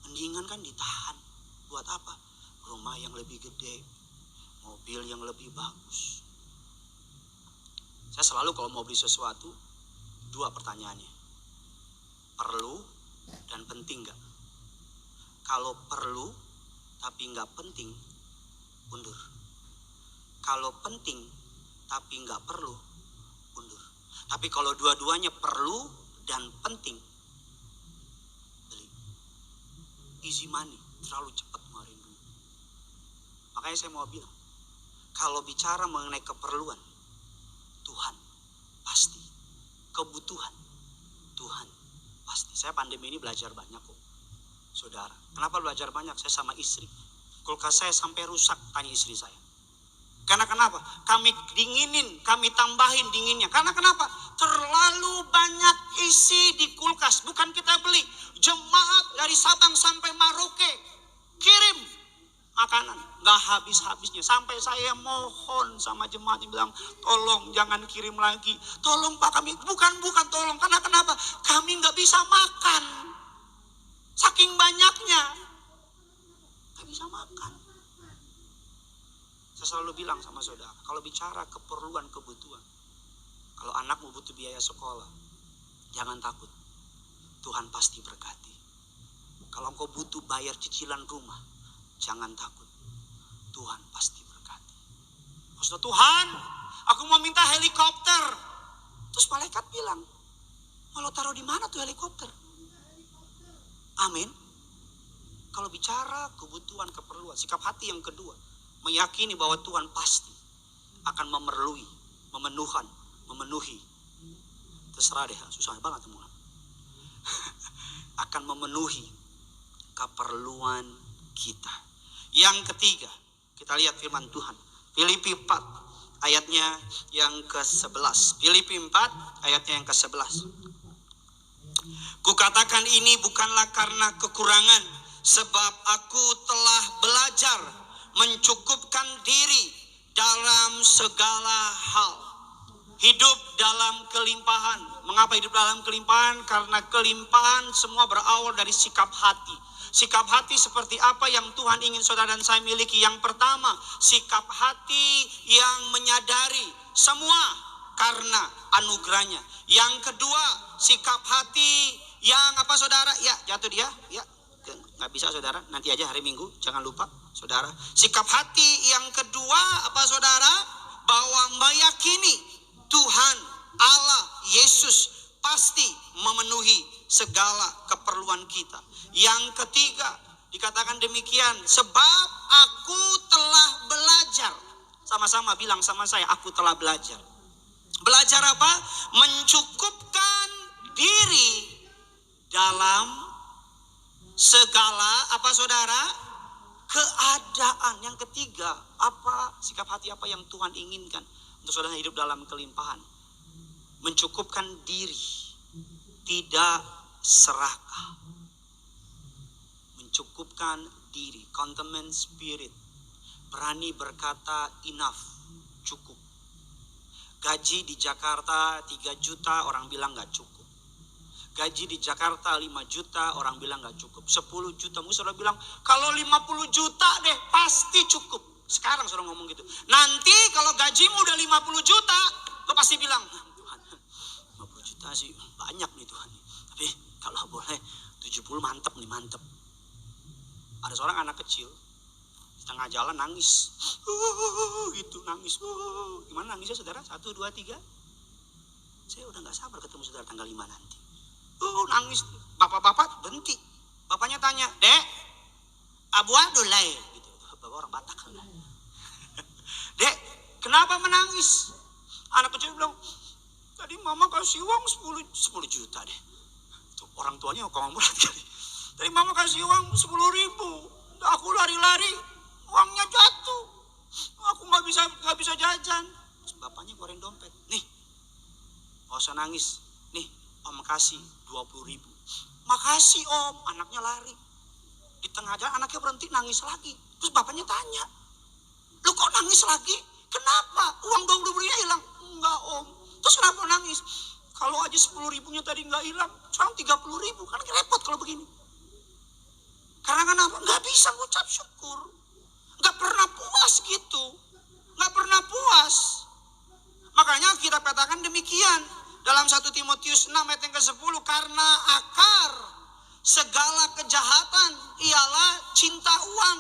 Speaker 3: Mendingan kan ditahan. Buat apa? Rumah yang lebih gede, mobil yang lebih bagus. Saya selalu kalau mau beli sesuatu, 2 pertanyaannya. Perlu dan penting gak? Kalau perlu tapi gak penting, undur. Kalau penting tapi gak perlu, undur. Tapi kalau dua-duanya perlu dan penting, beli. Easy money, terlalu cepat ngeluarin duit. Makanya saya mau bilang, kalau bicara mengenai keperluan, Tuhan pasti. Kebutuhan, Tuhan pasti. Saya pandemi ini belajar banyak kok, saudara. Kenapa belajar banyak? Saya sama istri, kulkas saya sampai rusak, tanya istri saya. Karena kenapa? Kami dinginin, kami tambahin dinginnya. Karena kenapa? Terlalu banyak isi di kulkas. Bukan kita beli. Jemaat dari Sabang sampai Maroke kirim makanan. Gak habis-habisnya. Sampai saya mohon sama jemaat yang bilang, tolong jangan kirim lagi. Tolong Pak, kami bukan tolong. Karena kenapa? Kami gak bisa makan. Saking banyaknya. Gak bisa makan. Saya selalu bilang sama saudara, kalau bicara keperluan kebutuhan, kalau anakmu butuh biaya sekolah, jangan takut. Tuhan pasti berkati. Kalau engkau butuh bayar cicilan rumah, jangan takut. Tuhan pasti berkati. Maksudnya, Tuhan, aku mau minta helikopter. Terus malaikat bilang, mau lo taruh di mana tuh helikopter? Amin. Kalau bicara kebutuhan, keperluan, sikap hati yang kedua, meyakini bahwa Tuhan pasti akan memenuhi. Terserah deh, susah banget teman. Akan memenuhi keperluan kita. Yang ketiga, kita lihat firman Tuhan. Filipi 4 ayatnya yang ke-11. Filipi 4 ayatnya yang ke-11. Kukatakan ini bukanlah karena kekurangan, sebab aku telah belajar mencukupkan diri dalam segala hal. Hidup dalam kelimpahan. Mengapa hidup dalam kelimpahan? Karena kelimpahan semua berawal dari sikap hati. Sikap hati seperti apa yang Tuhan ingin saudara dan saya miliki? Yang pertama, sikap hati yang menyadari semua karena anugerahnya. Yang kedua, sikap hati yang apa saudara? Ya, jatuh dia. Ya, nggak bisa saudara. Nanti aja hari Minggu, jangan lupa saudara. Sikap hati yang kedua apa saudara? Bahwa meyakini Tuhan, Allah, Yesus pasti memenuhi segala keperluan kita. Yang ketiga, dikatakan demikian, sebab aku telah belajar. Sama-sama bilang sama saya, aku telah belajar. Belajar apa? Mencukupkan diri dalam segala apa saudara? Keadaan. Yang ketiga, apa sikap hati apa yang Tuhan inginkan untuk saudara hidup dalam kelimpahan? Mencukupkan diri, tidak serakah. Mencukupkan diri, contentment spirit. Berani berkata enough, cukup. Gaji di Jakarta 3 juta, orang bilang gak cukup. Gaji di Jakarta 5 juta, orang bilang gak cukup. 10 juta, mungkin saudara bilang, kalau 50 juta deh, pasti cukup. Sekarang saudara ngomong gitu. Nanti kalau gajimu udah 50 juta, lo pasti bilang, Tuhan, 50 juta sih banyak nih Tuhan. Tapi kalau boleh 70 mantep nih, mantep. Ada seorang anak kecil, setengah jalan nangis. Gitu, nangis. Gimana nangisnya saudara? 1, 2, 3. Saya udah gak sabar ketemu saudara tanggal 5 nanti. Nangis. Bapak-bapak berhenti. Bapaknya tanya, Dek, abu adulai. Gitu. Bapak orang Batak. Dek, kenapa menangis? Anak kecil bilang, tadi mama kasih uang 10 juta deh. Tuh, orang tuanya ngomong berat kali. Tadi mama kasih uang 10.000. Aku lari-lari, uangnya jatuh. Aku nggak bisa jajan. Terus bapaknya keluarin dompet. Nih, gak usah nangis. Nih, om kasih 20.000. Makasih om, anaknya lari. Di tengah jalan anaknya berhenti nangis lagi. Terus bapaknya tanya, lu kok nangis lagi? Kenapa? Uang 20.000-nya hilang? Enggak om. Terus kenapa nangis? Kalau aja 10.000-nya tadi nggak hilang, sekarang 30.000. Kan repot kalau begini. Karena kenapa? Nggak bisa ngucap syukur. Nggak pernah puas gitu. Nggak pernah puas. Makanya kita katakan demikian. Dalam 1 Timotius 6 ayat yang ke-10. Karena akar segala kejahatan ialah cinta uang.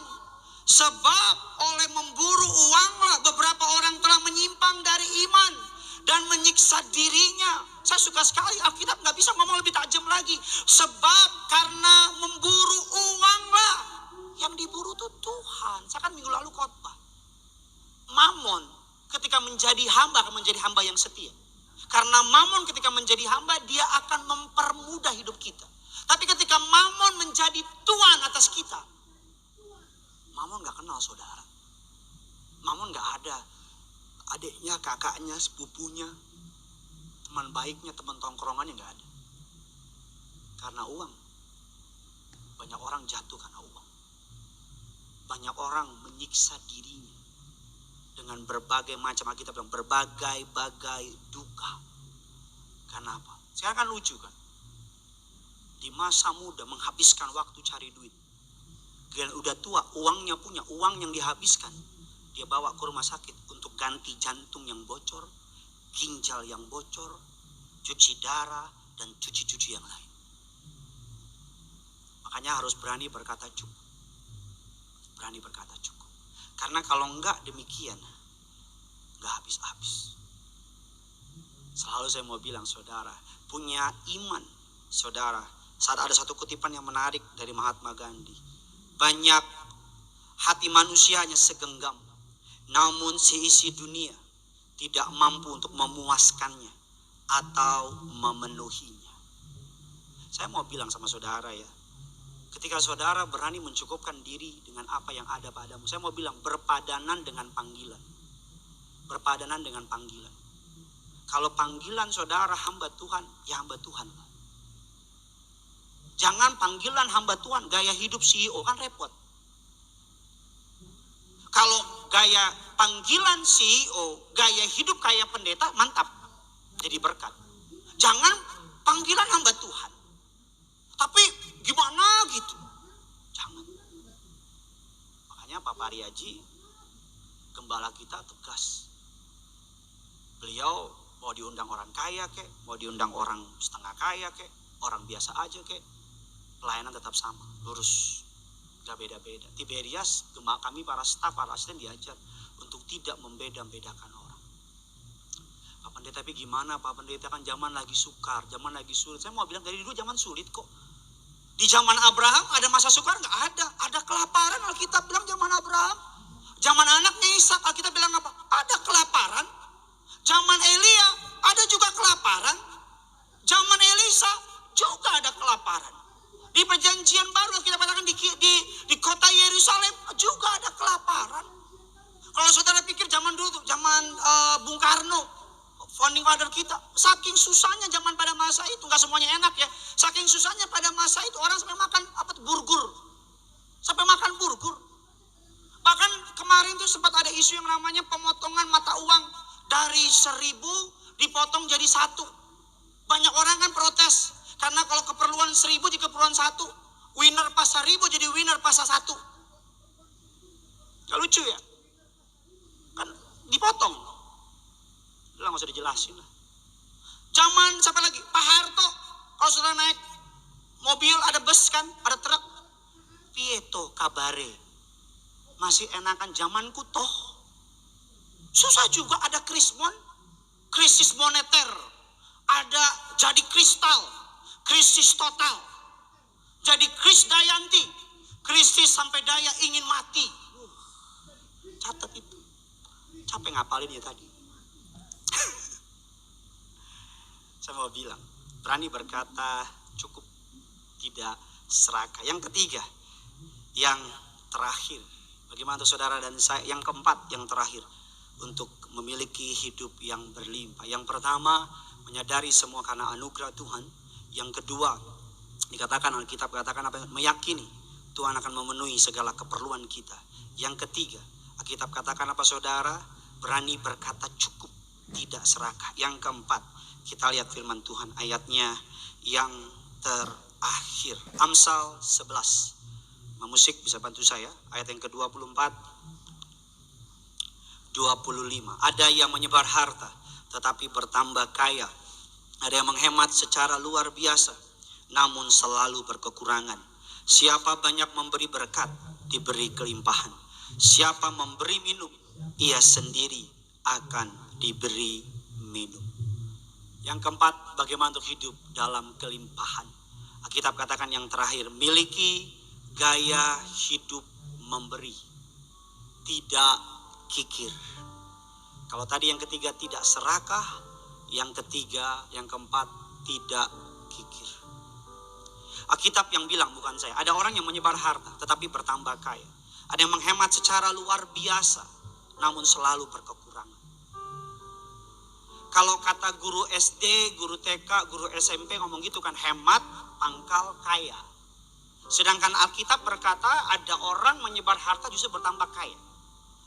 Speaker 3: Sebab oleh memburu uanglah beberapa orang telah menyimpang dari iman dan menyiksa dirinya. Saya suka sekali Alkitab nggak bisa ngomong lebih tajam lagi. Sebab karena memburu uanglah. Yang diburu tuh Tuhan. Saya kan minggu lalu khotbah. Mamon ketika menjadi hamba akan menjadi hamba yang setia. Karena mamon ketika menjadi hamba dia akan mempermudah hidup kita. Tapi ketika mamon menjadi tuan atas kita, mamon gak kenal saudara. Mamon gak ada adiknya, kakaknya, sepupunya, teman baiknya, teman tongkrongannya gak ada. Karena uang. Banyak orang jatuh karena uang. Banyak orang menyiksa dirinya dengan berbagai macam, kita bilang berbagai-bagai duka. Karena apa? Sekarang kan lucu kan? Di masa muda menghabiskan waktu cari duit. Dan udah tua, uangnya punya, uang yang dihabiskan. dia bawa ke rumah sakit untuk ganti jantung yang bocor, ginjal yang bocor, cuci darah, dan cuci-cuci yang lain. Makanya harus berani berkata cukup. Berani berkata cukup. Karena kalau enggak demikian, enggak habis-habis. Selalu saya mau bilang saudara, punya iman saudara. Saat ada satu kutipan yang menarik dari Mahatma Gandhi. Banyak hati manusianya segenggam, namun seisi dunia tidak mampu untuk memuaskannya atau memenuhinya. Saya mau bilang sama saudara ya, ketika saudara berani mencukupkan diri dengan apa yang ada padamu, saya mau bilang berpadanan dengan panggilan. Berpadanan dengan panggilan. Kalau panggilan saudara hamba Tuhan, ya hamba Tuhan. Jangan panggilan hamba Tuhan gaya hidup CEO, kan repot. Kalau gaya panggilan CEO, gaya hidup kayak pendeta, mantap. Jadi berkat. Jangan panggilan hamba Tuhan. Tapi gimana gitu. Jangan. Makanya Pak Pariaji, gembala kita tegas. Beliau mau diundang orang kaya kek, mau diundang orang setengah kaya kek, orang biasa aja kek, pelayanan tetap sama, lurus. Gak beda-beda. Tiberias, kami para staf, para asisten diajar untuk tidak membeda-bedakan orang. Pak Pendeta, tapi gimana Pak Pendeta, kan zaman lagi sukar, zaman lagi sulit. Saya mau bilang dari dulu zaman sulit kok. Di zaman Abraham ada masa sukar? Nggak ada. Ada kelaparan, Alkitab bilang zaman Abraham. Zaman anaknya Ishak, Alkitab bilang apa? Ada kelaparan. Zaman Elia ada juga kelaparan. Zaman Elisa juga ada kelaparan. Di perjanjian baru kita katakan di kota Yerusalem juga ada kelaparan. Kalau saudara pikir zaman dulu, zaman Bung Karno, founding father kita, saking susahnya zaman pada masa itu, nggak semuanya enak ya. Saking susahnya pada masa itu orang sampai makan burger, sampai makan burger. Bahkan kemarin tuh sempat ada isu yang namanya pemotongan mata uang dari 1.000 dipotong jadi 1. Banyak orang kan protes. Karena kalau keperluan 1.000 jadi keperluan 1. Winner pas 1.000 jadi winner pas 1. Gak lucu ya? Kan dipotong. Udah gak usah dijelasin lah. Zaman siapa lagi? Pak Harto. Kalau sudah naik mobil ada bus kan, ada truk. Pieto kabare. Masih enakan zamanku toh. Susah juga ada krisis moneter. Ada jadi kristal. Krisis total. Jadi Kris Dayanti. Krisis sampai daya ingin mati. Catat itu. Capek ngapalin ya tadi. Saya mau bilang. Berani berkata cukup. Tidak serakah. Yang ketiga. Yang terakhir. Bagaimana saudara dan saya. Yang keempat. Yang terakhir. Untuk memiliki hidup yang berlimpah. Yang pertama. Menyadari semua karena anugerah Tuhan. Yang kedua, dikatakan Alkitab katakan apa? Meyakini Tuhan akan memenuhi segala keperluan kita. Yang ketiga, Alkitab katakan apa saudara? Berani berkata cukup, tidak serakah. Yang keempat, kita lihat firman Tuhan ayatnya yang terakhir. Amsal 11. Musik bisa bantu saya, ayat yang ke-24. 25. Ada yang menyebar harta tetapi bertambah kaya. Ada yang menghemat secara luar biasa, namun selalu berkekurangan. Siapa banyak memberi berkat, diberi kelimpahan. Siapa memberi minum, ia sendiri akan diberi minum. Yang keempat, bagaimana untuk hidup dalam kelimpahan. Alkitab katakan yang terakhir, miliki gaya hidup memberi, tidak kikir. Kalau tadi yang ketiga tidak serakah, yang ketiga, yang keempat, tidak kikir. Alkitab yang bilang, bukan saya. Ada orang yang menyebar harta, tetapi bertambah kaya. Ada yang menghemat secara luar biasa, namun selalu berkekurangan. Kalau kata guru SD, guru TK, guru SMP ngomong gitu kan, hemat, pangkal, kaya. Sedangkan Alkitab berkata, ada orang menyebar harta justru bertambah kaya.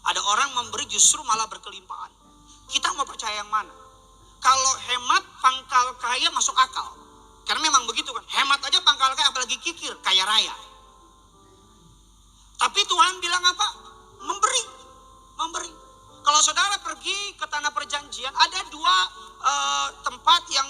Speaker 3: Ada orang memberi justru malah berkelimpahan. Kita mau percaya yang mana? Kalau hemat, pangkal kaya masuk akal. Karena memang begitu kan. Hemat aja pangkal kaya, apalagi kikir, kaya raya. Tapi Tuhan bilang apa? Memberi. Memberi. Kalau saudara pergi ke tanah perjanjian, ada dua tempat yang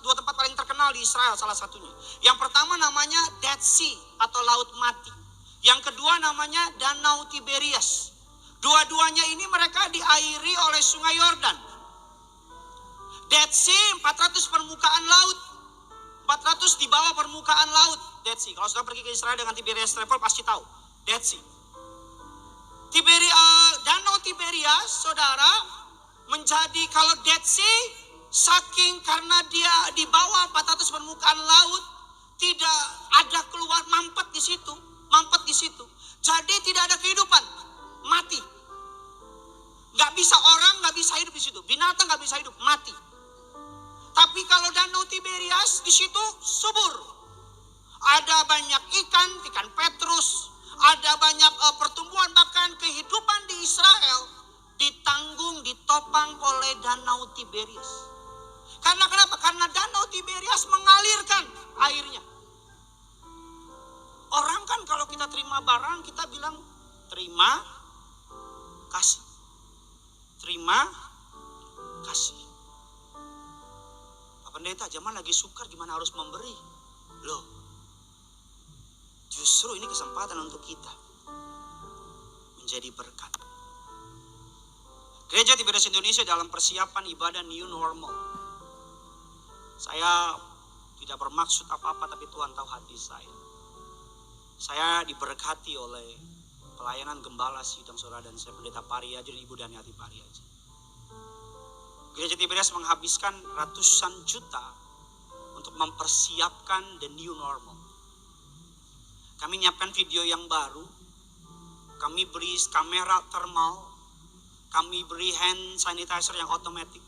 Speaker 3: dua tempat paling terkenal di Israel salah satunya. Yang pertama namanya Dead Sea atau Laut Mati. Yang kedua namanya Danau Tiberias. Dua-duanya ini mereka diairi oleh Sungai Yordan. Dead Sea 400 permukaan laut. 400 di bawah permukaan laut. Dead Sea. Kalau saudara pergi ke Israel dengan Tiberias Travel pasti tahu. Dead Sea. Danau Tiberias, saudara, menjadi kalau Dead Sea, saking karena dia di bawah 400 permukaan laut, tidak ada keluar mampet di situ. Jadi tidak ada kehidupan, mati. Gak bisa orang, gak bisa hidup di situ. Binatang gak bisa hidup, mati. Tapi kalau Danau Tiberias di situ subur. Ada banyak ikan Petrus. Ada banyak pertumbuhan, bahkan kehidupan di Israel ditanggung, ditopang oleh Danau Tiberias. Karena kenapa? Karena Danau Tiberias mengalirkan airnya. Orang kan kalau kita terima barang, kita bilang terima kasih. Terima kasih. Pak Pendeta, zaman lagi sukar gimana harus memberi? Loh, justru ini kesempatan untuk kita menjadi berkat. Gereja Tiberias Indonesia dalam persiapan ibadah new normal. Saya tidak bermaksud apa-apa, tapi Tuhan tahu hati saya. Saya diberkati oleh pelayanan gembala sidang saudara dan saya Pendeta Pariaja dan Ibu Daniati Pariaja. Gereja Tiberias menghabiskan ratusan juta untuk mempersiapkan the new normal. Kami menyiapkan video yang baru, kami beri kamera thermal, kami beri hand sanitizer yang otomatis,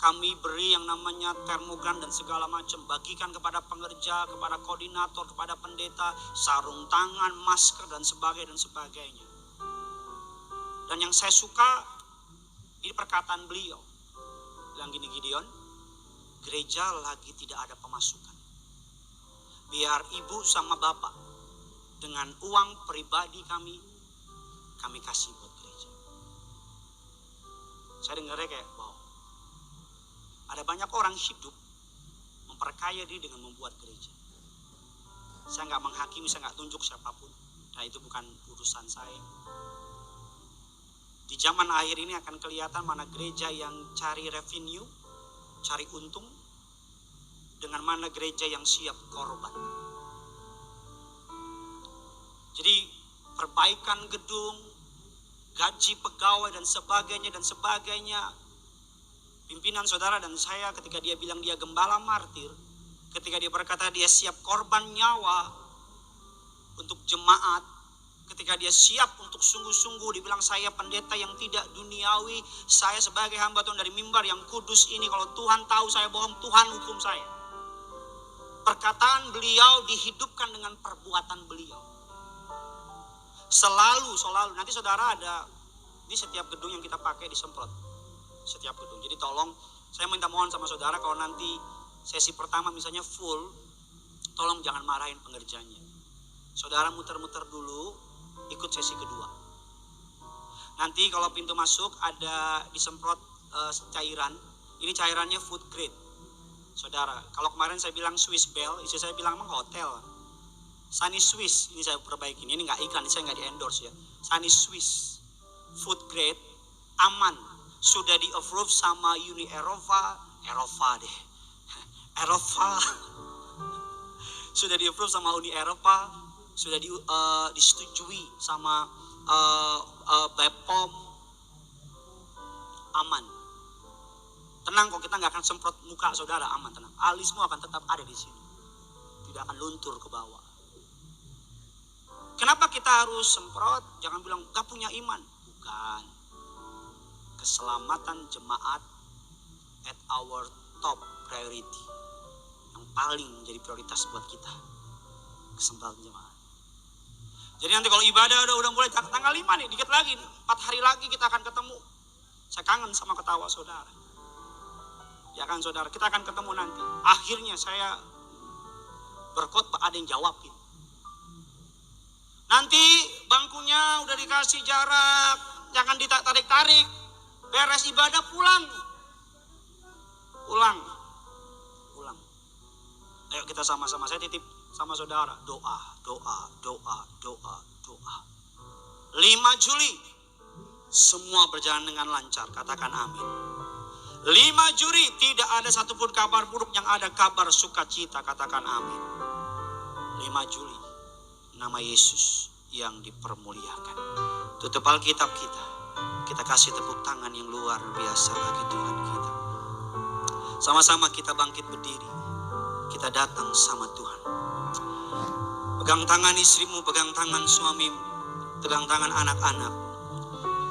Speaker 3: kami beri yang namanya termogan dan segala macam, bagikan kepada pengerja, kepada koordinator, kepada pendeta, sarung tangan, masker dan sebagainya. Dan yang saya suka, ini perkataan beliau, bilang gini Gideon, gereja lagi tidak ada pemasukan. Biar ibu sama bapak dengan uang pribadi kami kasih buat gereja. Saya dengarnya kayak, wow. Ada banyak orang hidup memperkaya diri dengan membuat gereja. Saya nggak menghakimi, saya nggak tunjuk siapapun. Nah itu bukan urusan saya. Di zaman akhir ini akan kelihatan mana gereja yang cari revenue, cari untung, dengan mana gereja yang siap korban. Jadi perbaikan gedung, gaji pegawai dan sebagainya. Pimpinan saudara dan saya ketika dia bilang dia gembala martir, ketika dia berkata dia siap korban nyawa untuk jemaat, ketika dia siap untuk sungguh-sungguh, dibilang saya pendeta yang tidak duniawi, saya sebagai hamba Tuhan dari mimbar yang kudus ini, kalau Tuhan tahu saya bohong, Tuhan hukum saya. Perkataan beliau dihidupkan dengan perbuatan beliau. Selalu, nanti saudara ada di setiap gedung yang kita pakai disemprot. Setiap gedung. Jadi tolong, saya minta mohon sama saudara kalau nanti sesi pertama misalnya full, tolong jangan marahin pengerjanya. Saudara muter-muter dulu, ikut sesi kedua. Nanti kalau pintu masuk ada disemprot cairan. Ini cairannya food grade. Saudara, kalau kemarin saya bilang Swiss Bell, istri saya bilang emang hotel. Sunny Swiss, ini saya perbaiki. Ini nggak iklan, saya nggak di endorse ya. Sunny Swiss, food grade, aman. Sudah di approve sama Uni Eropa sudah di approve sama Uni Eropa, sudah disetujui sama BPOM, aman. Tenang kok, kita nggak akan semprot muka saudara, aman, tenang. Alismu akan tetap ada di sini, tidak akan luntur ke bawah. Kenapa kita harus semprot? Jangan bilang gak punya iman, bukan. Keselamatan jemaat at our top priority, yang paling menjadi prioritas buat kita, keselamatan jemaat. Jadi nanti kalau ibadah udah mulai tanggal 5 nih, dikit lagi, 4 hari lagi kita akan ketemu. Saya kangen sama ketawa saudara. Ya kan saudara, kita akan ketemu nanti. Akhirnya saya berkhotbah, ada yang jawabin. Nanti bangkunya udah dikasih jarak jangan ditarik-tarik. Beres ibadah pulang. Pulang. Ayo kita sama-sama, saya titip sama saudara. Doa. 5 Juli, semua berjalan dengan lancar, katakan amin. 5 Juli, tidak ada satupun kabar buruk, yang ada kabar sukacita, katakan amin. 5 Juli, nama Yesus yang dipermuliakan. Tutup Alkitab kita kasih tepuk tangan yang luar biasa bagi Tuhan kita. Sama-sama kita bangkit berdiri, kita datang sama Tuhan. Pegang tangan istrimu, pegang tangan suamimu, pegang tangan anak-anak.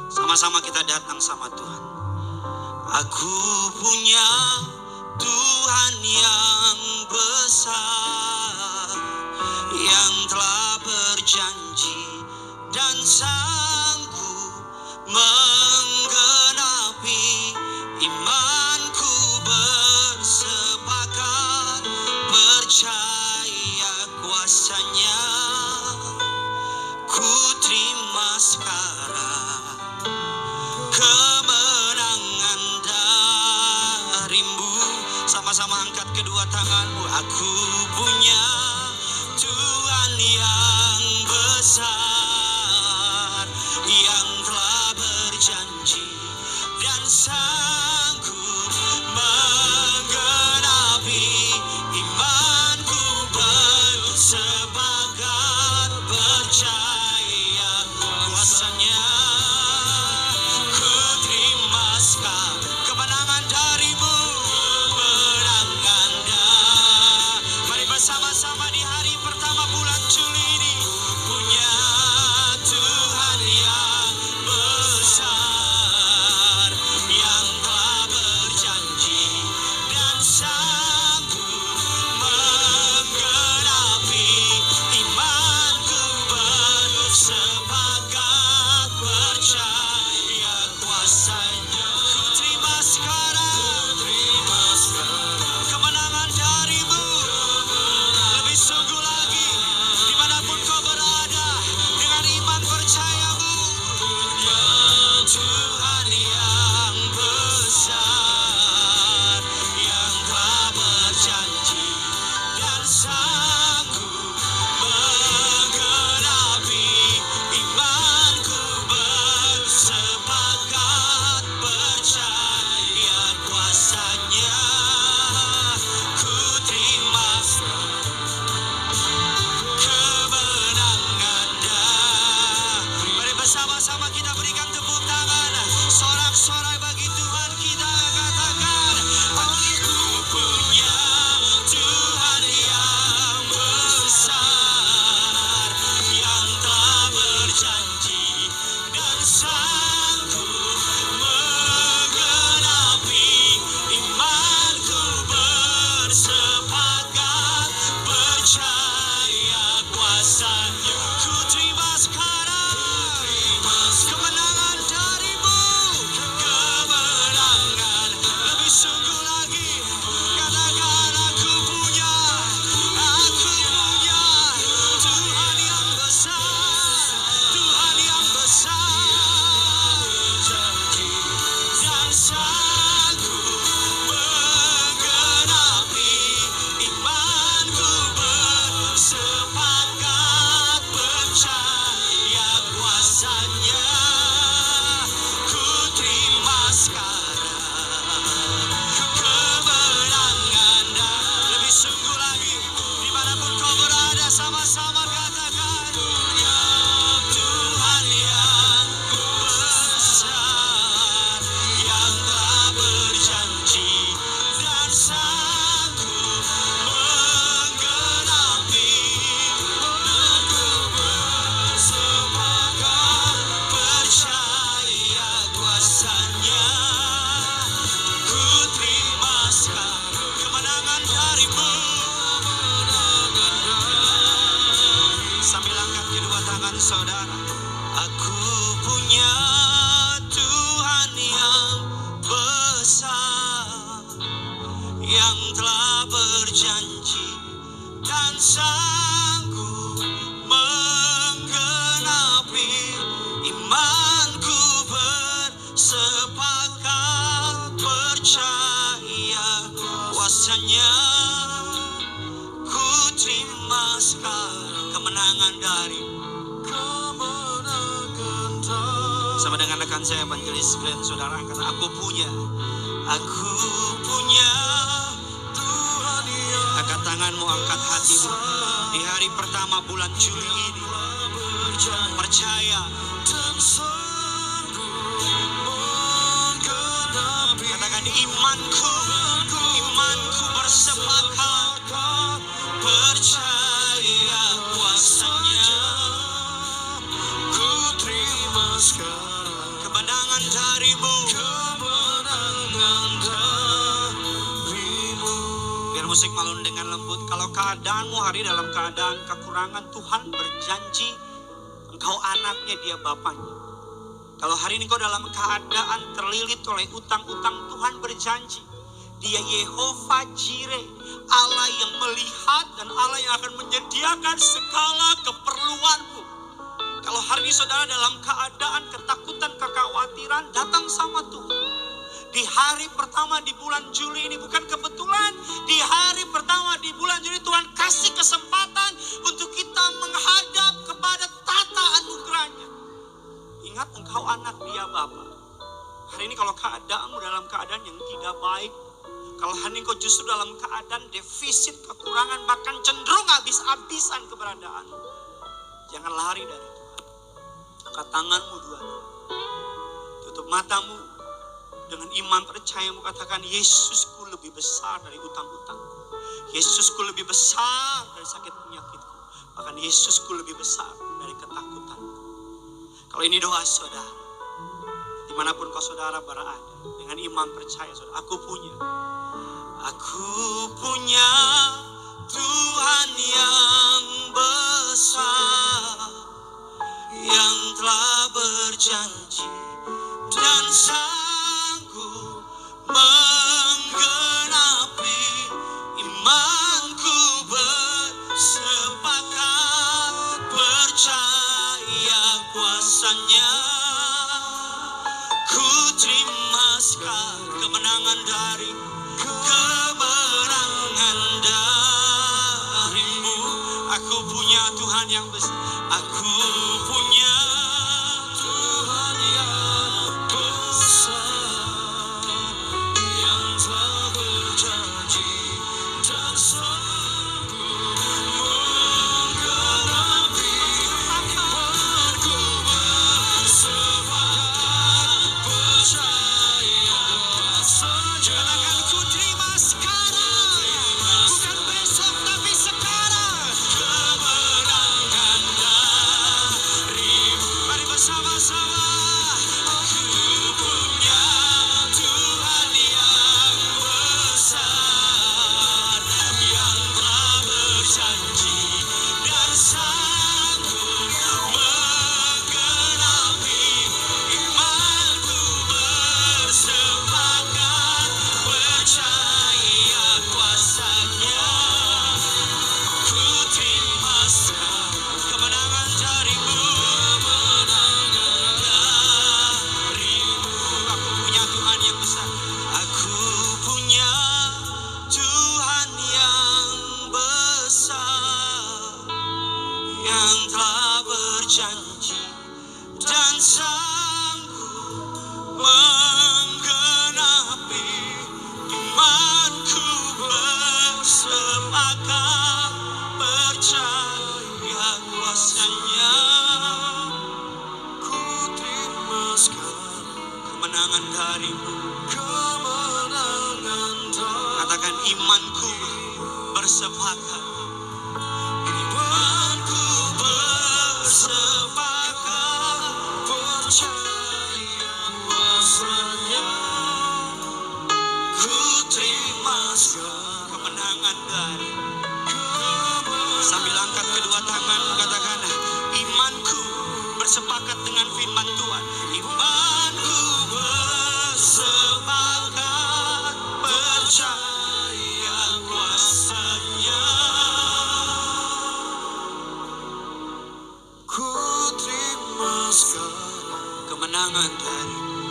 Speaker 3: Sama-sama kita datang sama Tuhan. Aku punya Tuhan yang besar, yang telah berjanji dan sanggup menggenapi imanku, bersepakat percaya kuasanya. Ku terima sekarang kemenangan darimu. Sama-sama angkat kedua tanganmu. Aku punya Tuhan yang besar, yang telah berjanji dan sanggup menggenapi imanku, bersepakat percaya kuasanya. Ku terima sekarang kemenangan darimu, kemenangan mari bersama-sama di hari pertama bulan Juli ini. Punya Tuhan yang besar, yang telah bersepakat percaya kuasanya. Ku terima sekarang kemenangan dari sama dengan rekan saya Evangelis Glenn, saudara angkat, aku punya Tuhan yang. Angkat tanganmu, angkat hatimu. Di hari pertama bulan Juli ini, percaya dan sanggup menggenapi. Katakan imanku bersepakat percaya kuasanya. Ku terima sekarang kemenangan darimu. Biar musik malun dengan lembut. Kalau keadaanmu hari dalam keadaan kekurangan, Tuhan berjanji engkau anaknya, dia bapaknya. Kalau hari ini kau dalam keadaan terlilit oleh utang-utang, Tuhan berjanji dia Yehova Jireh, Allah yang melihat dan Allah yang akan menyediakan segala keperluanmu. Kalau hari ini saudara dalam keadaan ketakutan, kekhawatiran, datang sama Tuhan. Di hari pertama di bulan Juli ini, bukan kebetulan, di hari pertama di bulan Juli Tuhan kasih kesempatan untuk kita menghadap kepada tata anugerahnya. Ingat, engkau anak, dia Bapa. Hari ini kalau keadaanmu dalam keadaan yang tidak baik, kalau hari ini kau justru dalam keadaan defisit, kekurangan, bahkan cenderung habis-habisan keberadaan, jangan lari dari Tuhan. Angkat tanganmu dua-dua, tutup matamu, dengan iman percayamu katakan, Yesusku lebih besar dari utang-utangku. Yesusku lebih besar dari sakit penyakitku. Bahkan Yesusku lebih besar dari ketakutanku. Kalau ini doa saudara, dimanapun kau saudara berada, dengan iman percaya saudara, aku punya Tuhan yang besar, yang telah berjanji dan sanggup menggenapi. Imanku bersepakat percaya kuasanya. Ku terima sekarang kemenangan darimu, kemenangan darimu. Aku punya Tuhan yang besar. Aku punya Tuhan yang besar, yang telah berjanji dan sanggup menggenapi. Imanku bersepakat percaya kuasanya. Katakan, ku terima sekarang, bukan besok tapi sekarang. Kemenangan darimu. Mari bersama-sama. Aku punya Tuhan yang besar, yang telah berjanji dan sanggup menggenapi. Imanku bersepakat percaya kuasanya. Ku terima sekarang kemenangan darimu, kemenangan darimu. Aku punya Tuhan yang besar. Aku punya Tuhan yang besar, yang telah berjanji dan sanggup menggenapi. Imanku bersepakat percaya kuasanya. Ku terima sekarang kemenangan darimu, kemenangan darimu. Katakan, imanku bersepakat. Imanku bersepakat percaya kuasanya. Ku terima sekarang kemenangan darimu. Sambil angkat kedua tanganmu katakan, imanku bersepakat dengan firman Tuhan. Imanku bersepakat percaya kuasanya. Ku terima sekarang kemenangan darimu,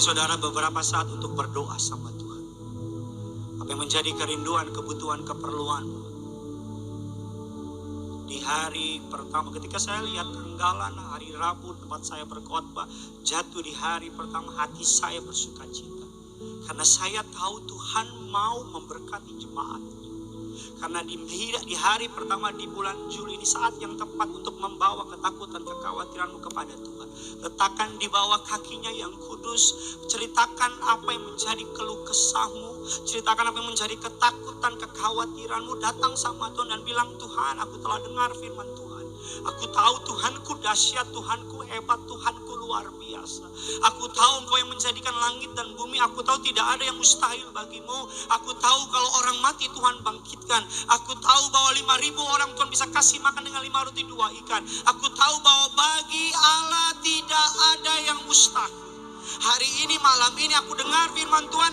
Speaker 3: saudara beberapa saat untuk berdoa sama Tuhan. Apa yang menjadi kerinduan, kebutuhan, keperluanmu. Di hari pertama ketika saya lihat tanggalan hari Rabu tempat saya berkhotbah, jatuh di hari pertama, hati saya bersuka cita. Karena saya tahu Tuhan mau memberkati jemaat. Karena di hari pertama di bulan Juli ini saat yang tepat untuk membawa ketakutan, kekhawatiranmu kepada Tuhan. Letakkan di bawah kakinya yang kudus. Ceritakan apa yang menjadi keluh kesahmu. Ceritakan apa yang menjadi ketakutan, kekhawatiranmu. Datang sama Tuhan dan bilang, Tuhan, aku telah dengar firman Tuhan. Aku tahu Tuhanku dahsyat, Tuhanku hebat, Tuhanku luar biasa. Aku tahu Engkau yang menjadikan langit dan bumi. Aku tahu tidak ada yang mustahil bagimu. Aku tahu kalau orang mati Tuhan bangkitkan. Aku tahu bahwa 5.000 orang Tuhan bisa kasih makan dengan 5 roti 2 ikan. Aku tahu bahwa bagi Allah tidak ada yang mustahil. Hari ini, malam ini aku dengar firman Tuhan.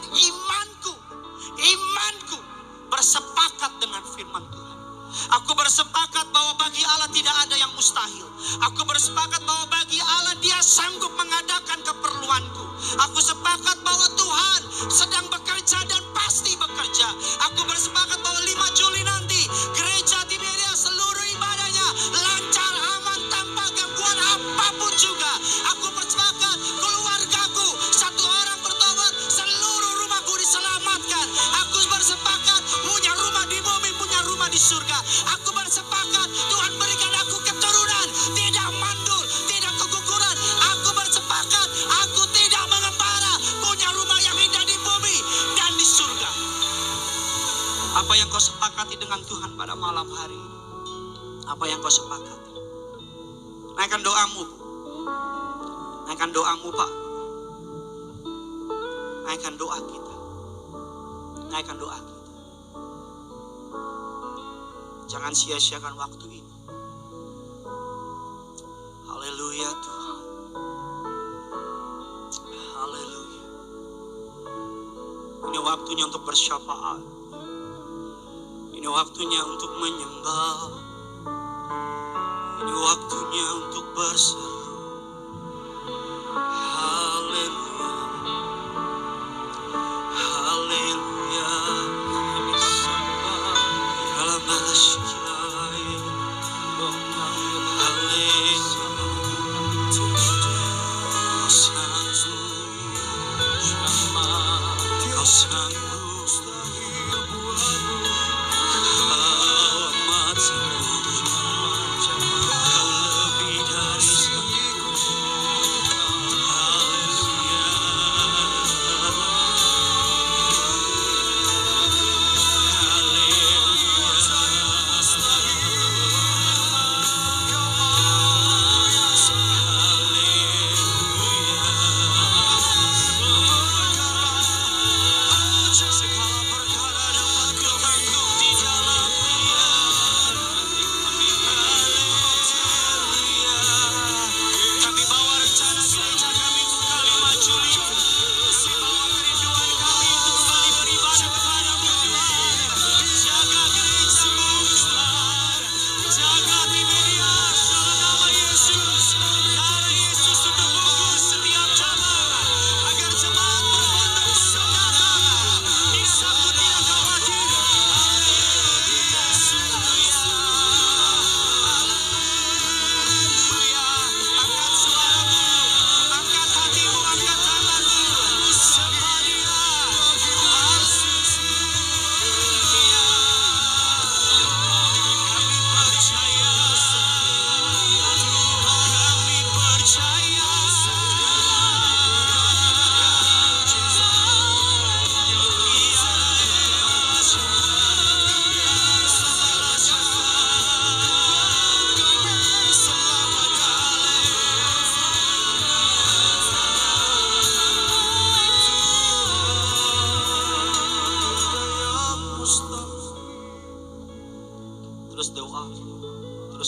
Speaker 3: Imanku bersepakat dengan firman Tuhan. Aku bersepakat bahwa bagi Allah tidak ada yang mustahil. Aku bersepakat bahwa bagi Allah Dia sanggup mengadakan keperluanku. Aku sepakat bahwa Tuhan sedang bekerja dan pasti bekerja. Aku bersepakat bahwa 5 Juli nanti gereja Tiberias seluruh ibadahnya lancar, aman, tanpa gangguan apapun juga. Aku bersepakat keluargaku, 1 orang bertobat, seluruh rumahku diselamatkan. Aku bersepakat punya rumah di bumi, punya rumah di surga. Aku bersepakat Tuhan berikan aku keturunan, tidak mandul, tidak keguguran. Aku bersepakat aku tidak mengembara, punya rumah yang indah di bumi dan di surga. Apa yang kau sepakati dengan Tuhan pada malam hari ini? Apa yang kau sepakati? Naikkan doamu. Naikkan doamu, Pak. Naikkan doa kita. Naikkan doa kita. Jangan sia-siakan waktu ini. Haleluya Tuhan. Haleluya. Ini waktunya untuk bersyafaat. Ini waktunya untuk menyembah. Ini waktunya untuk berseru. Haleluya. Haleluya. Dalam balas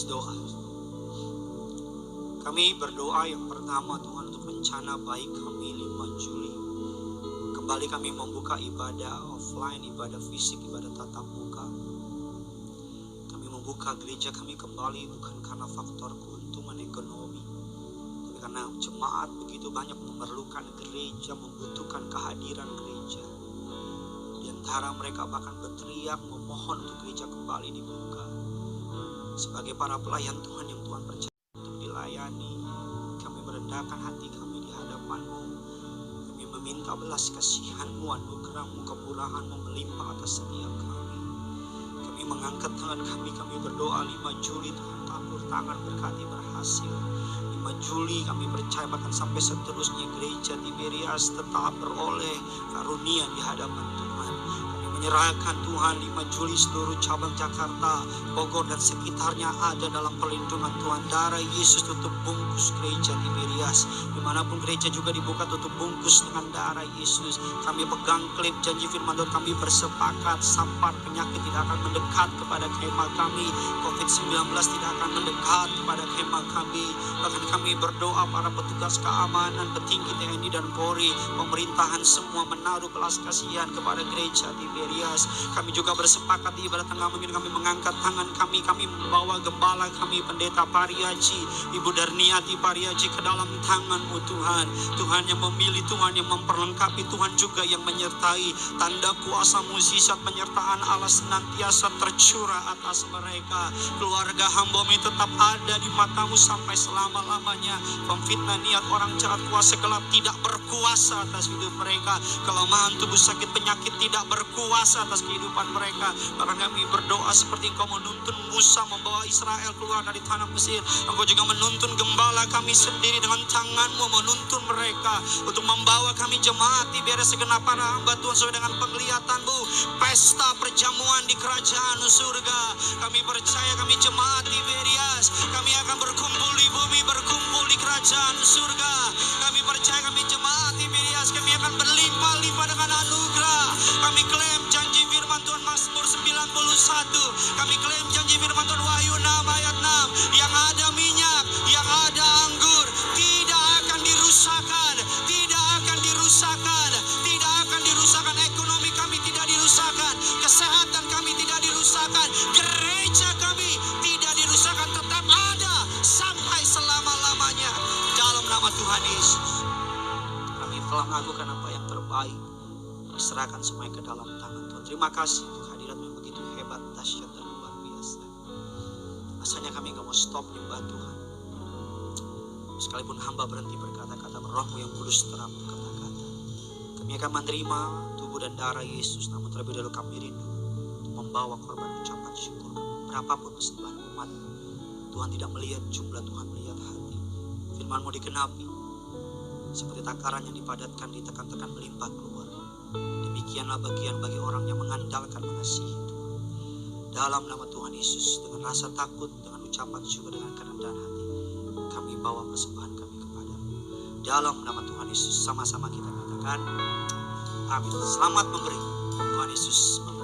Speaker 3: doa. Kami berdoa yang pertama Tuhan untuk rencana baik kami 5 Juli. Kembali kami membuka ibadah offline, ibadah fisik, ibadah tatap muka. Kami membuka gereja kami kembali bukan karena faktor keuntungan ekonomi, tapi karena jemaat begitu banyak memerlukan gereja, membutuhkan kehadiran gereja. Di antara mereka bahkan berteriak memohon untuk gereja kembali dibuka. Sebagai para pelayan Tuhan yang Tuhan percaya untuk dilayani, kami merendahkan hati kami di hadapan-Mu. Kami meminta belas kasihan-Mu, anugerah-Mu, kemurahan-Mu melimpah atas setiap kami. Kami mengangkat tangan kami berdoa 5 Juli Tuhan tabur tangan berkati berhasil. 5 Juli kami percaya bahkan sampai seterusnya gereja Tiberias tetap beroleh karunia di hadapan Tuhan. Kami menyerahkan Tuhan 5 Juli seluruh cabang Jakarta, Bogor dan sekitarnya ada dalam perlindungan Tuhan. Darah Yesus tutup bungkus gereja Tiberias. Dimanapun gereja juga dibuka tutup bungkus dengan darah Yesus. Kami pegang klip janji firman Tuhan, kami bersepakat sampar penyakit tidak akan mendekat kepada kemah kami. COVID-19 tidak akan mendekat kepada kemah kami. Bahkan kami berdoa para petugas keamanan, petinggi TNI dan Polri, pemerintahan semua menaruh belas kasihan kepada gereja Tiberias. Kami juga bersepakat di ibadah tengah mungkin kami mengangkat tangan kami membawa gembala kami Pendeta Pariaji, Ibu Darniati Pariaji ke dalam tangan-Mu Tuhan. Tuhan yang memilih, Tuhan yang memperlengkapi, Tuhan juga yang menyertai. Tanda kuasa mukjizat penyertaan Allah senantiasa tercurah atas mereka. Keluarga hamba-Mu tetap ada di mata-Mu sampai selama-lamanya. Pemfitnah niat orang jahat kuasa gelap tidak berkuasa atas hidup mereka. Kelemahan tubuh sakit penyakit tidak berkuasa atas kehidupan mereka. Bahkan kami berdoa seperti Engkau menuntun Musa membawa Israel keluar dari tanah Mesir. Engkau juga menuntun gembala kami sendiri dengan tangan-Mu menuntun mereka untuk membawa kami jemaat Tiberias segenap para hamba Tuhan sesuai dengan penglihatan-Mu. Pesta perjamuan di kerajaan surga. Kami percaya kami jemaat Tiberias, kami akan berkumpul di bumi, berkumpul di kerajaan surga. Kami percaya kami jemaat Tiberias, kami akan berlimpah-limpah dengan anugerah. Kami klaim janji firman Tuhan Mazmur 91. Kami klaim janji firman Tuhan Wahyu 6 ayat 6. Yang ada minyak, yang ada anggur tidak akan dirusakkan, tidak akan dirusakkan, tidak akan dirusakkan. Ekonomi kami tidak dirusakkan, kesehatan kami tidak dirusakkan, gereja kami tidak dirusakkan, tetap ada sampai selama-lamanya. Dalam nama Tuhan Yesus, kami telah melakukan apa yang terbaik. Kami serahkan semuanya ke dalam tangan Tuhan. Terima kasih untuk hadirat yang begitu hebat, dahsyat dan luar biasa. Rasanya kami gak mau stop nyembah Tuhan. Sekalipun hamba berhenti berkata-kata, Roh-Mu yang kudus terapu kata-kata. Kami akan menerima tubuh dan darah Yesus, namun terlebih dahulu kami rindu untuk membawa korban ucapan syukur. Berapapun persembahan umat, Tuhan tidak melihat jumlah, Tuhan melihat hati. Firman-Mu digenapi, seperti takaran yang dipadatkan, ditekan-tekan melimpah keluar. Demikianlah bagian bagi orang yang mengandalkan mengasihi Tuhan. Dalam nama Tuhan Yesus, dengan rasa takut, dengan ucapan syukur, dengan kerendahan hati, kami bawa persembahan kami kepada-Mu. Dalam nama Tuhan Yesus, sama-sama kita katakan amin. Selamat memberi. Tuhan Yesus memberkati.